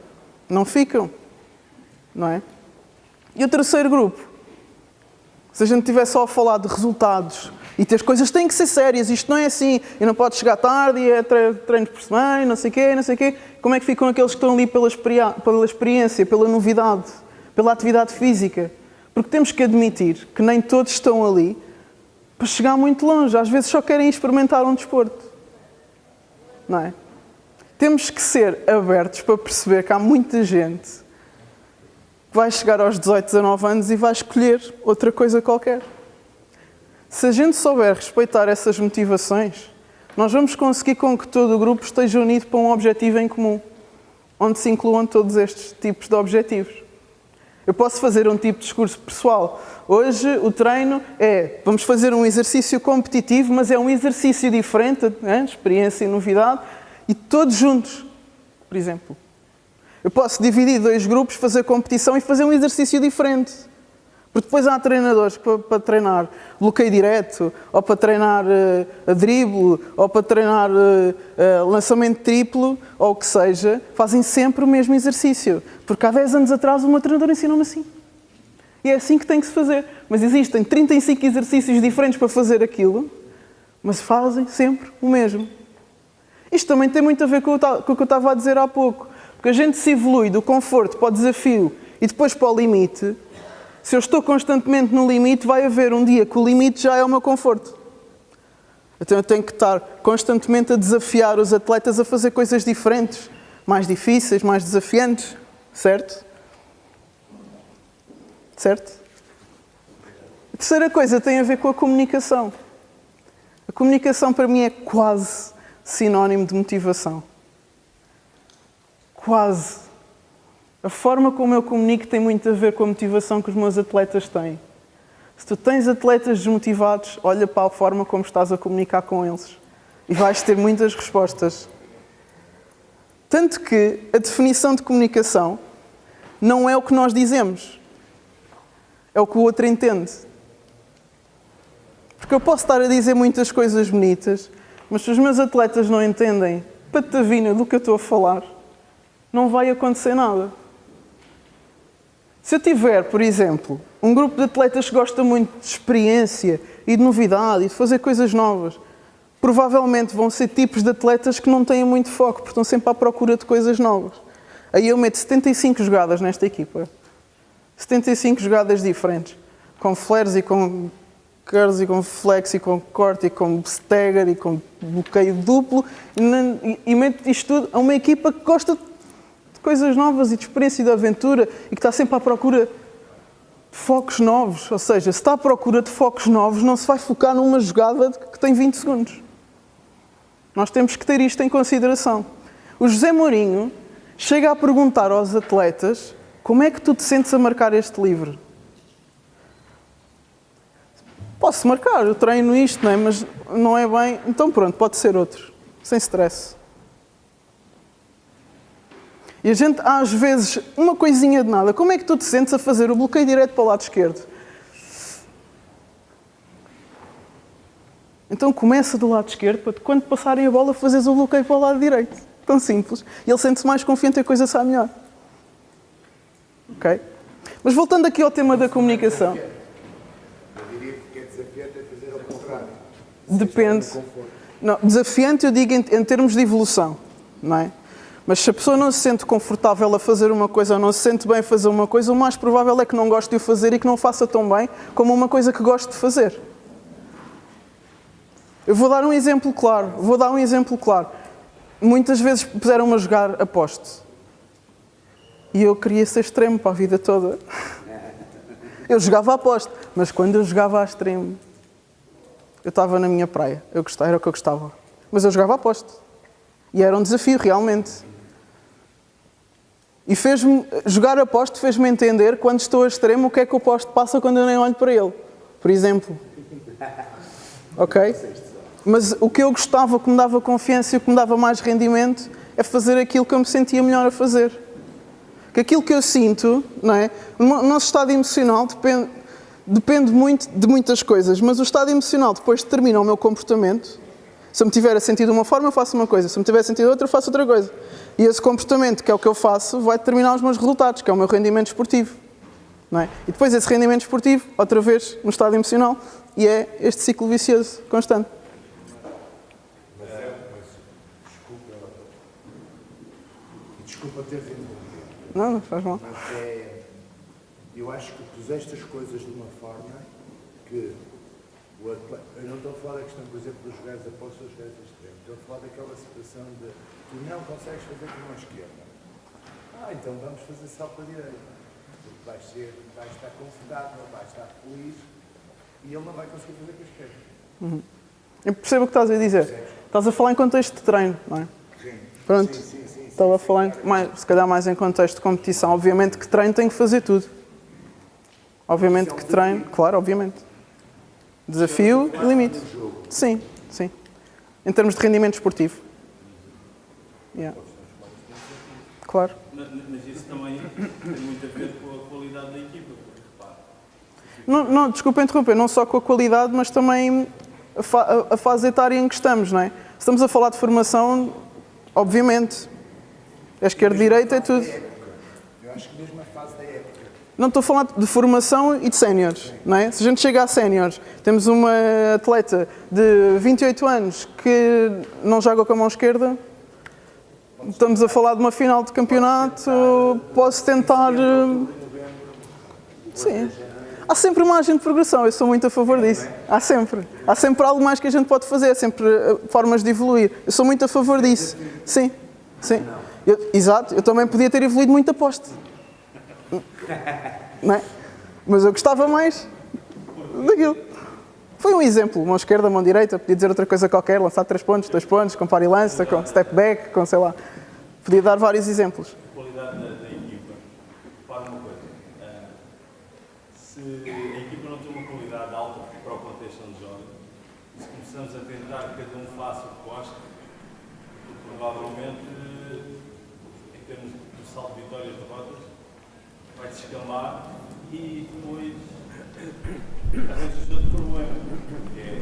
Speaker 9: Não ficam, não é? E o terceiro grupo? Se a gente estiver só a falar de resultados e ter as coisas têm que ser sérias, isto não é assim, e não pode chegar tarde, e é treinos por semana, não sei o quê, como é que ficam aqueles que estão ali pela experiência, pela novidade, pela atividade física? Porque temos que admitir que nem todos estão ali para chegar muito longe, às vezes só querem experimentar um desporto, não é? Temos que ser abertos para perceber que há muita gente que vai chegar aos 18, 19 anos e vai escolher outra coisa qualquer. Se a gente souber respeitar essas motivações, nós vamos conseguir com que todo o grupo esteja unido para um objetivo em comum, onde se incluam todos estes tipos de objetivos. Eu posso fazer um tipo de discurso pessoal. Hoje o treino é, vamos fazer um exercício competitivo, mas é um exercício diferente, né? Experiência e novidade, e todos juntos, por exemplo. Eu posso dividir 2 grupos, fazer competição e fazer um exercício diferente. Porque depois há treinadores para treinar bloqueio direto, ou para treinar a drible, ou para treinar lançamento triplo, ou o que seja, fazem sempre o mesmo exercício. Porque há 10 anos atrás o meu treinador ensinou-me assim. E é assim que tem que se fazer. Mas existem 35 exercícios diferentes para fazer aquilo, mas fazem sempre o mesmo. Isto também tem muito a ver com o que eu estava a dizer há pouco. Porque a gente se evolui do conforto para o desafio e depois para o limite. Se eu estou constantemente no limite, vai haver um dia que o limite já é o meu conforto. Então eu tenho que estar constantemente a desafiar os atletas a fazer coisas diferentes, mais difíceis, mais desafiantes, certo? Certo? A terceira coisa tem a ver com a comunicação. A comunicação para mim é quase sinónimo de motivação. Quase. A forma como eu comunico tem muito a ver com a motivação que os meus atletas têm. Se tu tens atletas desmotivados, olha para a forma como estás a comunicar com eles e vais ter muitas respostas. Tanto que a definição de comunicação não é o que nós dizemos, é o que o outro entende. Porque eu posso estar a dizer muitas coisas bonitas, mas se os meus atletas não entendem patavina do que eu estou a falar, não vai acontecer nada. Se eu tiver, por exemplo, um grupo de atletas que gosta muito de experiência e de novidade e de fazer coisas novas, provavelmente vão ser tipos de atletas que não têm muito foco, porque estão sempre à procura de coisas novas. Aí eu meto 75 jogadas nesta equipa. 75 jogadas diferentes. Com flares e com curls e com flex e com corte e com stagger e com bloqueio duplo e meto isto tudo a uma equipa que gosta de coisas novas e de experiência e de aventura e que está sempre à procura de focos novos. Ou seja, se está à procura de focos novos, não se vai focar numa jogada que tem 20 segundos. Nós temos que ter isto em consideração. O José Mourinho chega a perguntar aos atletas: como é que tu te sentes a marcar este livro? Posso marcar, eu treino isto, não é? Mas não é bem. Então pronto, pode ser outro. Sem stress. E a gente, às vezes, uma coisinha de nada. Como é que tu te sentes a fazer o bloqueio direto para o lado esquerdo? Então começa do lado esquerdo, para quando passarem a bola, fazeres o bloqueio para o lado direito. Tão simples. E ele sente-se mais confiante e a coisa sai melhor. Ok? Mas voltando aqui ao tema da comunicação.
Speaker 10: Eu diria que é desafiante é fazer ao contrário.
Speaker 9: Depende. Não, desafiante eu digo em termos de evolução, não é? Mas se a pessoa não se sente confortável a fazer uma coisa ou não se sente bem a fazer uma coisa, o mais provável é que não goste de o fazer e que não faça tão bem como uma coisa que goste de fazer. Eu vou dar um exemplo claro. Muitas vezes puseram-me a jogar aposto. E eu queria ser extremo para a vida toda. Eu jogava aposto, mas quando eu jogava a extremo, eu estava na minha praia. Era o que eu gostava. Mas eu jogava aposto. E era um desafio, realmente. E jogar aposto fez-me entender, quando estou a extremo, o que é que o posto passa quando eu nem olho para ele. Por exemplo. Ok? Mas o que eu gostava, o que me dava confiança e o que me dava mais rendimento, é fazer aquilo que eu me sentia melhor a fazer. Que aquilo que eu sinto, não é? O nosso estado emocional depende muito de muitas coisas, mas o estado emocional depois determina o meu comportamento. Se eu me tiver a sentir de uma forma, eu faço uma coisa. Se eu me tiver a sentir de outra, eu faço outra coisa. E esse comportamento, que é o que eu faço, vai determinar os meus resultados, que é o meu rendimento esportivo. Não é? E depois esse rendimento esportivo, outra vez, no estado emocional, e é este ciclo vicioso constante.
Speaker 10: Desculpa ter vindo.
Speaker 9: Não faz mal.
Speaker 10: Mas eu acho que puseste as coisas de uma forma que o atleta, eu não estou a falar da questão, por exemplo, dos jogares apostas aos jogares extremos. Estou a falar daquela situação de tu não consegues fazer com a esquerda. Então vamos fazer só com a direita. Porque vais estar confortável, vais estar feliz e ele não vai conseguir fazer com a esquerda.
Speaker 9: Eu percebo o que estás a dizer. Estás a falar em contexto de treino, não é?
Speaker 10: Sim.
Speaker 9: Pronto. Estava a falar, se calhar mais em contexto de competição. Obviamente que treino tem que fazer tudo. Obviamente que treino, claro, obviamente. Desafio e limite. Sim. Em termos de rendimento esportivo. Yeah. Claro.
Speaker 11: Mas isso também tem muito a ver com a qualidade da equipa.
Speaker 9: Não, desculpa interromper, não só com a qualidade, mas também a fase etária em que estamos, não é? Se estamos a falar de formação, obviamente, a esquerda-direita é tudo.
Speaker 10: Eu acho que mesmo a fase da época.
Speaker 9: Não estou a falar de formação e de séniores, não é? Se a gente chega a séniores, temos uma atleta de 28 anos que não joga com a mão esquerda, estamos a falar de uma final de campeonato, posso tentar... Sim. Há sempre margem de progressão, eu sou muito a favor disso. Há sempre algo mais que a gente pode fazer, há sempre formas de evoluir. Eu sou muito a favor disso. Sim. Exato, eu também podia ter evoluído muito a poste. Não é? Mas eu gostava mais daquilo. Foi um exemplo, mão esquerda, mão direita, podia dizer outra coisa qualquer, lançar 3 pontos, 2 pontos, com par e lança, com step back, com sei lá. Podia dar vários exemplos.
Speaker 11: A qualidade da equipa. Para uma coisa. Se a equipa não tem uma qualidade alta para o contexto onde joga, se começamos a tentar que cada um faça o que gosta, provavelmente, em termos de saldo de vitórias e derrotas, vai-se escalar e depois arranja-se outro problema, que é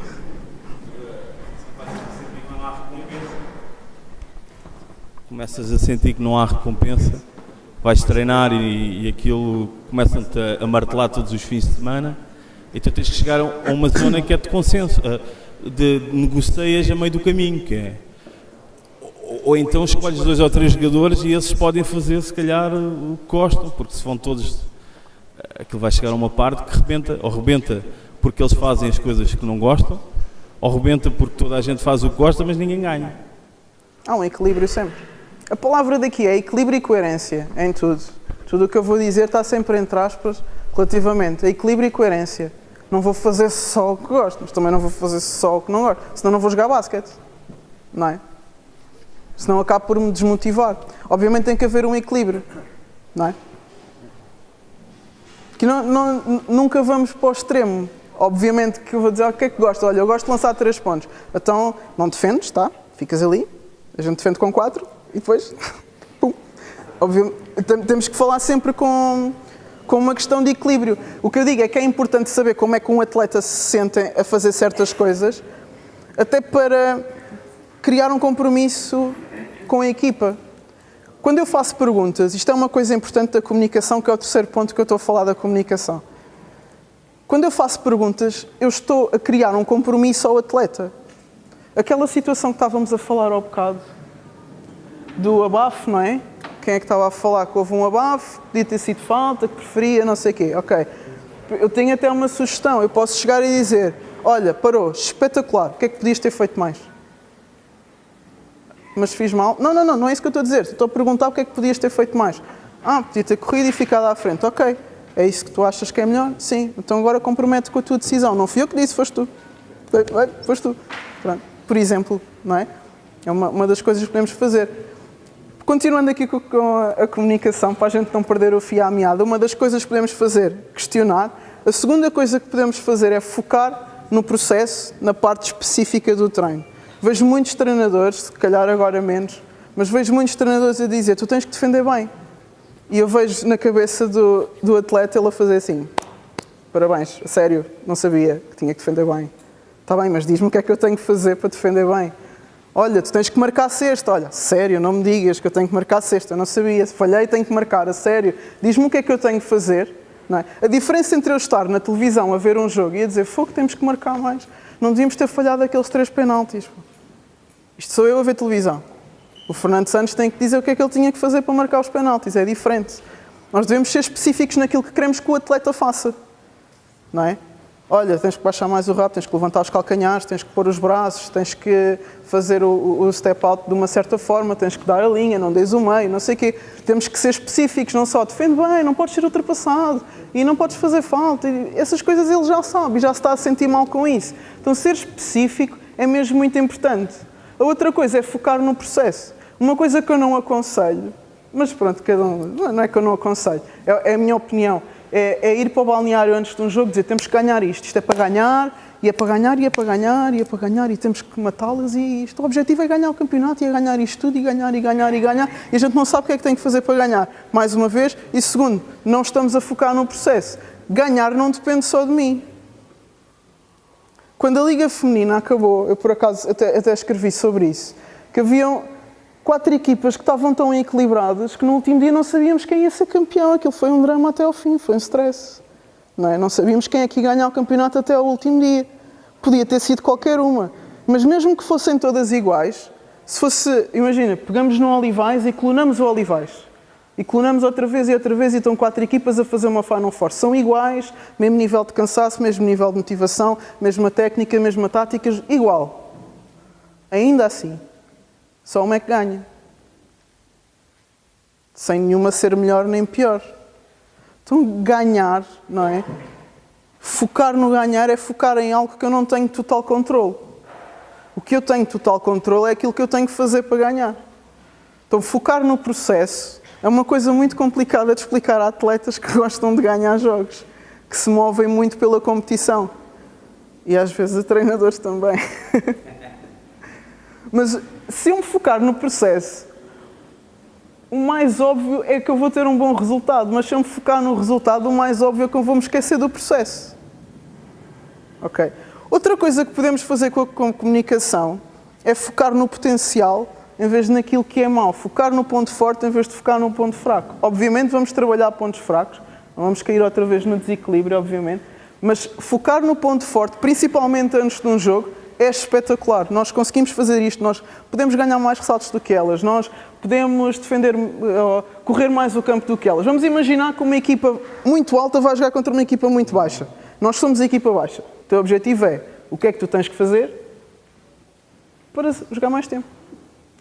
Speaker 11: começas a sentir que não há recompensa, vais treinar e aquilo começam-te a martelar todos os fins de semana e tu tens que chegar a uma zona que é de consenso, de negocias a meio do caminho, que é ou então escolhes 2 ou 3 jogadores e esses podem fazer se calhar o que gostam, porque se vão todos, aquilo vai chegar a uma parte que rebenta porque eles fazem as coisas que não gostam, ou rebenta porque toda a gente faz o que gosta, mas ninguém ganha.
Speaker 9: Há um equilíbrio sempre. A palavra daqui é equilíbrio e coerência em tudo. Tudo o que eu vou dizer está sempre entre aspas, relativamente a equilíbrio e coerência. Não vou fazer só o que gosto, mas também não vou fazer só o que não gosto, senão não vou jogar basquete. Não é? Senão acabo por me desmotivar. Obviamente tem que haver um equilíbrio. Não é? Que nunca vamos para o extremo. Obviamente que eu vou dizer o que é que gosto. Olha, eu gosto de lançar 3 pontos. Então, não defendes, tá? Ficas ali. A gente defende com 4 e depois... Pum. Obviamente, temos que falar sempre com uma questão de equilíbrio. O que eu digo é que é importante saber como é que um atleta se sente a fazer certas coisas, até para criar um compromisso com a equipa. Quando eu faço perguntas, isto é uma coisa importante da comunicação, que é o terceiro ponto que eu estou a falar da comunicação. Quando eu faço perguntas, eu estou a criar um compromisso ao atleta. Aquela situação que estávamos a falar ao bocado, do abafo, não é? Quem é que estava a falar que houve um abafo, podia ter sido falta, que preferia, não sei o quê. Ok. Eu tenho até uma sugestão. Eu posso chegar e dizer, olha, parou, espetacular, o que é que podias ter feito mais? Mas fiz mal? Não é isso que eu estou a dizer. Estou a perguntar o que é que podias ter feito mais. Podia ter corrido e ficado à frente. Ok. É isso que tu achas que é melhor? Sim. Então agora compromete com a tua decisão. Não fui eu que disse, foste tu. Foste tu. Pronto. Por exemplo, não é? É uma das coisas que podemos fazer. Continuando aqui com a comunicação, para a gente não perder o fio à meada, uma das coisas que podemos fazer, questionar. A segunda coisa que podemos fazer é focar no processo, na parte específica do treino. Vejo muitos treinadores, se calhar agora menos, mas vejo muitos treinadores a dizer, tu tens que defender bem. E eu vejo na cabeça do atleta ele a fazer assim, parabéns, a sério, não sabia que tinha que defender bem. Está bem, mas diz-me o que é que eu tenho que fazer para defender bem. Olha, tu tens que marcar a cesta. Olha, sério, não me digas que eu tenho que marcar a cesta. Eu não sabia, se falhei tenho que marcar, a sério. Diz-me o que é que eu tenho que fazer. Não é? A diferença entre eu estar na televisão a ver um jogo e a dizer, fogo, temos que marcar mais. Não devíamos ter falhado aqueles 3 penaltis. Isto sou eu a ver televisão. O Fernando Santos tem que dizer o que é que ele tinha que fazer para marcar os penaltis. É diferente. Nós devemos ser específicos naquilo que queremos que o atleta faça. Não é? Olha, tens que baixar mais o rabo, tens que levantar os calcanhares, tens que pôr os braços, tens que fazer o step out de uma certa forma, tens que dar a linha, não des o meio, não sei o quê. Temos que ser específicos, não só defende bem, não podes ser ultrapassado e não podes fazer falta. E essas coisas ele já sabe e já se está a sentir mal com isso. Então ser específico é mesmo muito importante. A outra coisa é focar no processo. Uma coisa que eu não aconselho, mas pronto, cada um, não é que eu não aconselho, é a minha opinião. É ir para o balneário antes de um jogo e dizer temos que ganhar isto é para ganhar, e é para ganhar, e é para ganhar, e é para ganhar, e temos que matá-las e isto. O objetivo é ganhar o campeonato, e é ganhar isto tudo, e ganhar, e ganhar, e ganhar, e a gente não sabe o que é que tem que fazer para ganhar. Mais uma vez, e segundo, não estamos a focar no processo. Ganhar não depende só de mim. Quando a Liga Feminina acabou, eu por acaso até escrevi sobre isso, que haviam 4 equipas que estavam tão equilibradas que no último dia não sabíamos quem ia ser campeão. Aquilo foi um drama até ao fim, foi um stress. Não é? Não sabíamos quem é que ia ganhar o campeonato até ao último dia. Podia ter sido qualquer uma. Mas mesmo que fossem todas iguais, se fosse, imagina, pegamos no Olivais e clonamos o Olivais. E clonamos outra vez e estão 4 equipas a fazer uma Final Four. São iguais, mesmo nível de cansaço, mesmo nível de motivação, mesma técnica, mesma tática, igual. Ainda assim, só uma é que ganha. Sem nenhuma ser melhor nem pior. Então ganhar, não é? Focar no ganhar é focar em algo que eu não tenho total controle. O que eu tenho total controle é aquilo que eu tenho que fazer para ganhar. Então focar no processo é uma coisa muito complicada de explicar a atletas que gostam de ganhar jogos, que se movem muito pela competição. E às vezes a treinadores também. Mas se eu me focar no processo, o mais óbvio é que eu vou ter um bom resultado, mas se eu me focar no resultado, o mais óbvio é que eu vou me esquecer do processo. Ok? Outra coisa que podemos fazer com a comunicação é focar no potencial em vez de naquilo que é mau. Focar no ponto forte em vez de focar no ponto fraco. Obviamente vamos trabalhar pontos fracos, não vamos cair outra vez no desequilíbrio, obviamente, mas focar no ponto forte, principalmente antes de um jogo, é espetacular. Nós conseguimos fazer isto, nós podemos ganhar mais ressaltos do que elas, nós podemos defender, correr mais o campo do que elas. Vamos imaginar que uma equipa muito alta vai jogar contra uma equipa muito baixa. Nós somos a equipa baixa. O teu objetivo é, o que é que tu tens que fazer para jogar mais tempo?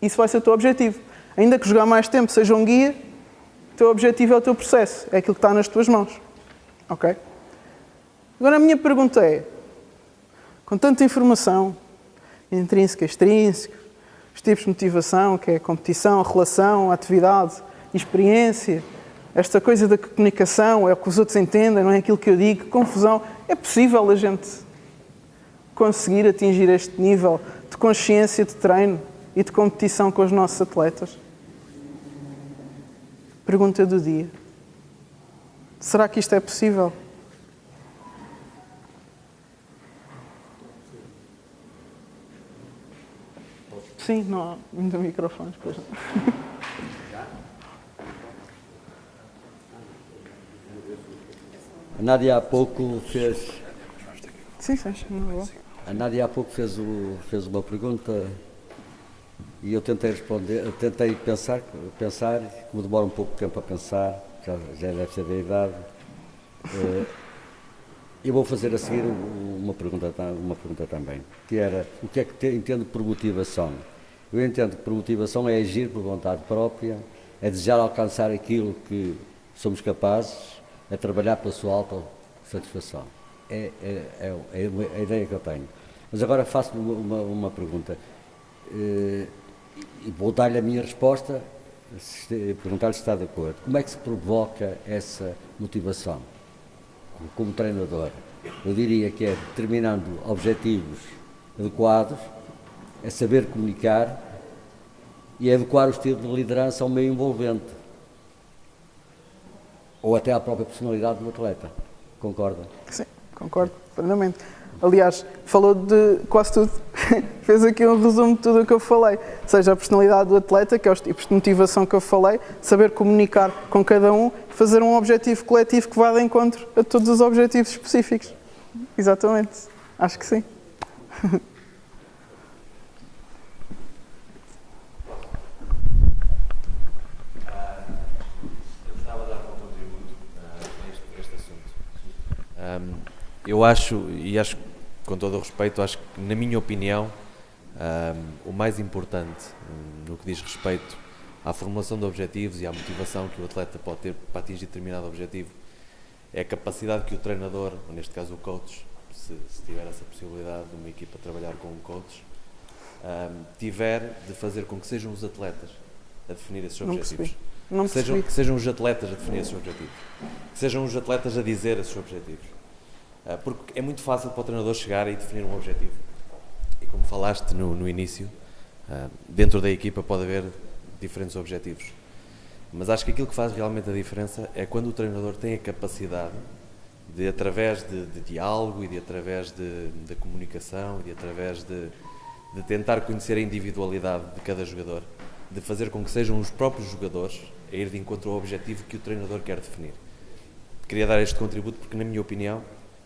Speaker 9: Isso vai ser o teu objetivo. Ainda que jogar mais tempo seja um guia, o teu objetivo é o teu processo, é aquilo que está nas tuas mãos. Ok? Agora a minha pergunta é, com tanta informação, intrínseca, extrínseca, os tipos de motivação, que é a competição, a relação, a atividade, a experiência, esta coisa da comunicação, é o que os outros entendem, não é aquilo que eu digo, que confusão. É possível a gente conseguir atingir este nível de consciência de treino e de competição com os nossos atletas? Pergunta do dia. Será que isto é possível? Sim, não há muitos microfones, pois não.
Speaker 12: A Nádia há pouco fez...
Speaker 9: Sim, não é bom.
Speaker 12: A Nádia há pouco fez uma pergunta e eu tentei responder, tentei pensar, como demora um pouco de tempo a pensar, já deve ser da idade. Eu vou fazer a seguir uma pergunta também, que era, o que é que entendo por motivação? Eu entendo que por motivação é agir por vontade própria, é desejar alcançar aquilo que somos capazes, é trabalhar pela sua autossatisfação. É a ideia que eu tenho. Mas agora faço uma pergunta, e vou dar-lhe a minha resposta, perguntar-lhe se está de acordo. Como é que se provoca essa motivação como treinador? Eu diria que é determinando objetivos adequados, é saber comunicar e é adequar o estilo de liderança ao meio envolvente ou até à própria personalidade do atleta. Concorda?
Speaker 9: Sim, concordo plenamente. Aliás, falou de quase tudo, fez aqui um resumo de tudo o que eu falei, seja a personalidade do atleta, que é os tipos de motivação que eu falei, saber comunicar com cada um, fazer um objetivo coletivo que vá de encontro a todos os objetivos específicos. Exatamente, acho que sim.
Speaker 13: Eu gostava de dar um contributo a este assunto. Eu acho, e acho com todo o respeito, acho que, na minha opinião, o mais importante no que diz respeito à formulação de objetivos e à motivação que o atleta pode ter para atingir determinado objetivo é a capacidade que o treinador, ou neste caso o coach, se tiver essa possibilidade de uma equipa trabalhar com um coach, tiver de fazer com que sejam os atletas a definir esses objetivos. Que sejam os atletas a definir esses objetivos. Que sejam os atletas a dizer esses objetivos. Porque é muito fácil para o treinador chegar e definir um objetivo. E como falaste no início, dentro da equipa pode haver diferentes objetivos. Mas acho que aquilo que faz realmente a diferença é quando o treinador tem a capacidade de, através de diálogo e de através de comunicação e de através de tentar conhecer a individualidade de cada jogador, de fazer com que sejam os próprios jogadores a ir de encontro ao objetivo que o treinador quer definir. Queria dar este contributo porque, na minha opinião,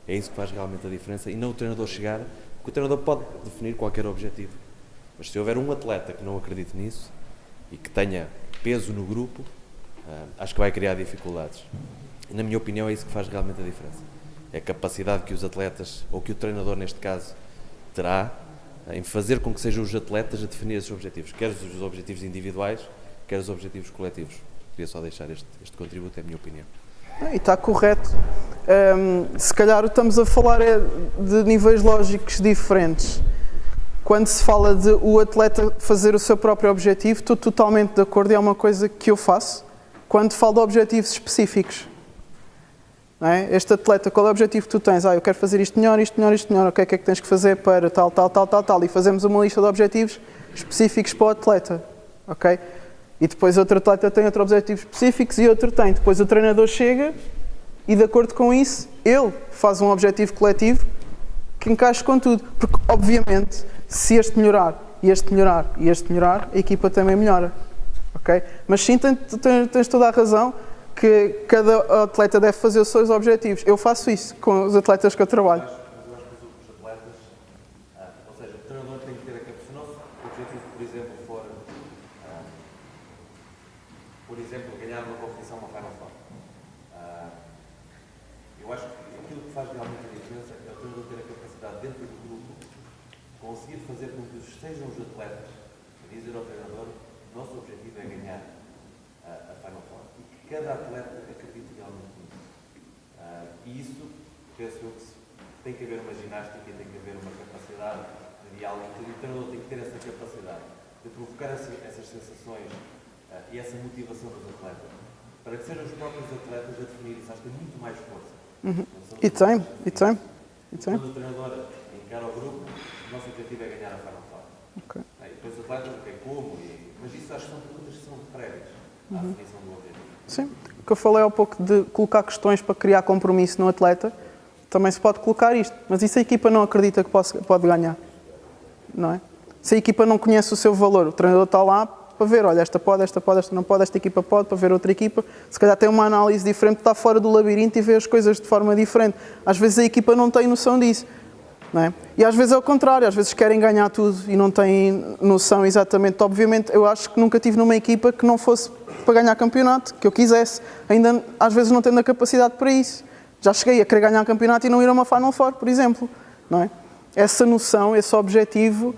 Speaker 13: é isso que faz realmente a diferença e não o treinador chegar, porque o treinador pode definir qualquer objetivo. Mas se houver um atleta que não acredite nisso e que tenha peso no grupo, acho que vai criar dificuldades. E, na minha opinião, é isso que faz realmente a diferença. É a capacidade que os atletas, ou que o treinador neste caso, terá em fazer com que sejam os atletas a definir esses objetivos, quer os objetivos individuais, quer os objetivos coletivos. Queria só deixar este contributo, é a minha opinião.
Speaker 9: E está correto. Se calhar estamos a falar de níveis lógicos diferentes. Quando se fala de o atleta fazer o seu próprio objetivo, estou totalmente de acordo e é uma coisa que eu faço quando falo de objetivos específicos. Não é? Este atleta, qual é o objetivo que tu tens? Eu quero fazer isto melhor, isto melhor, isto melhor. O que é que tens que fazer para tal. E fazemos uma lista de objetivos específicos para o atleta. Ok? E depois outro atleta tem outros objetivos específicos e outro tem. Depois o treinador chega e, de acordo com isso, ele faz um objetivo coletivo que encaixe com tudo. Porque, obviamente, se este melhorar, e este melhorar, e este melhorar, a equipa também melhora. Ok? Mas sim, tens toda a razão que cada atleta deve fazer os seus objetivos. Eu faço isso com os atletas que eu trabalho.
Speaker 13: Mas eu acho que os atletas, ou seja, o treinador tem que ter a capacidade. Se o nosso objetivo, por exemplo, for, ganhar uma competição, uma Final Four, eu acho que aquilo que faz realmente a diferença é o treinador ter a capacidade, dentro do grupo, conseguir fazer com que sejam os atletas a dizer ao treinador: o nosso objetivo é ganhar a Final Four. E que cada atleta acredite realmente nisso. E isso, penso eu, que tem que haver uma ginástica e tem que haver uma capacidade de diálogo. O treinador tem que ter essa capacidade de provocar essas sensações e essa motivação dos atletas, para que sejam os próprios atletas a definir isso. Acho que tem muito mais força.
Speaker 9: E tem.
Speaker 13: Quando o treinador encara o grupo, o nosso objetivo é ganhar a Final Four.
Speaker 9: Okay.
Speaker 13: E depois os atletas, como, mas isso acho que são perguntas que são prévias à definição do objetivo.
Speaker 9: Sim, o que eu falei há pouco de colocar questões para criar compromisso no atleta, também se pode colocar isto, mas e se a equipa não acredita que pode ganhar? Não é? Se a equipa não conhece o seu valor, o treinador está lá para ver, olha, esta pode, esta não pode, esta equipa pode, para ver outra equipa. Se calhar tem uma análise diferente, está fora do labirinto e vê as coisas de forma diferente. Às vezes a equipa não tem noção disso. Não é? E às vezes é o contrário, às vezes querem ganhar tudo e não têm noção exatamente. Obviamente, eu acho que nunca tive numa equipa que não fosse para ganhar campeonato, que eu quisesse, ainda às vezes não tendo a capacidade para isso. Já cheguei a querer ganhar campeonato e não ir a uma Final Four, por exemplo. Não é? Essa noção, esse objetivo,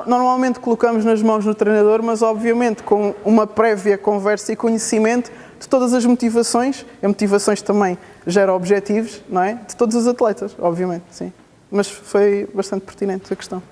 Speaker 9: normalmente colocamos nas mãos do treinador, mas obviamente com uma prévia conversa e conhecimento de todas as motivações, e motivações também geram objetivos, não é? De todos os atletas, obviamente, sim. Mas foi bastante pertinente a questão.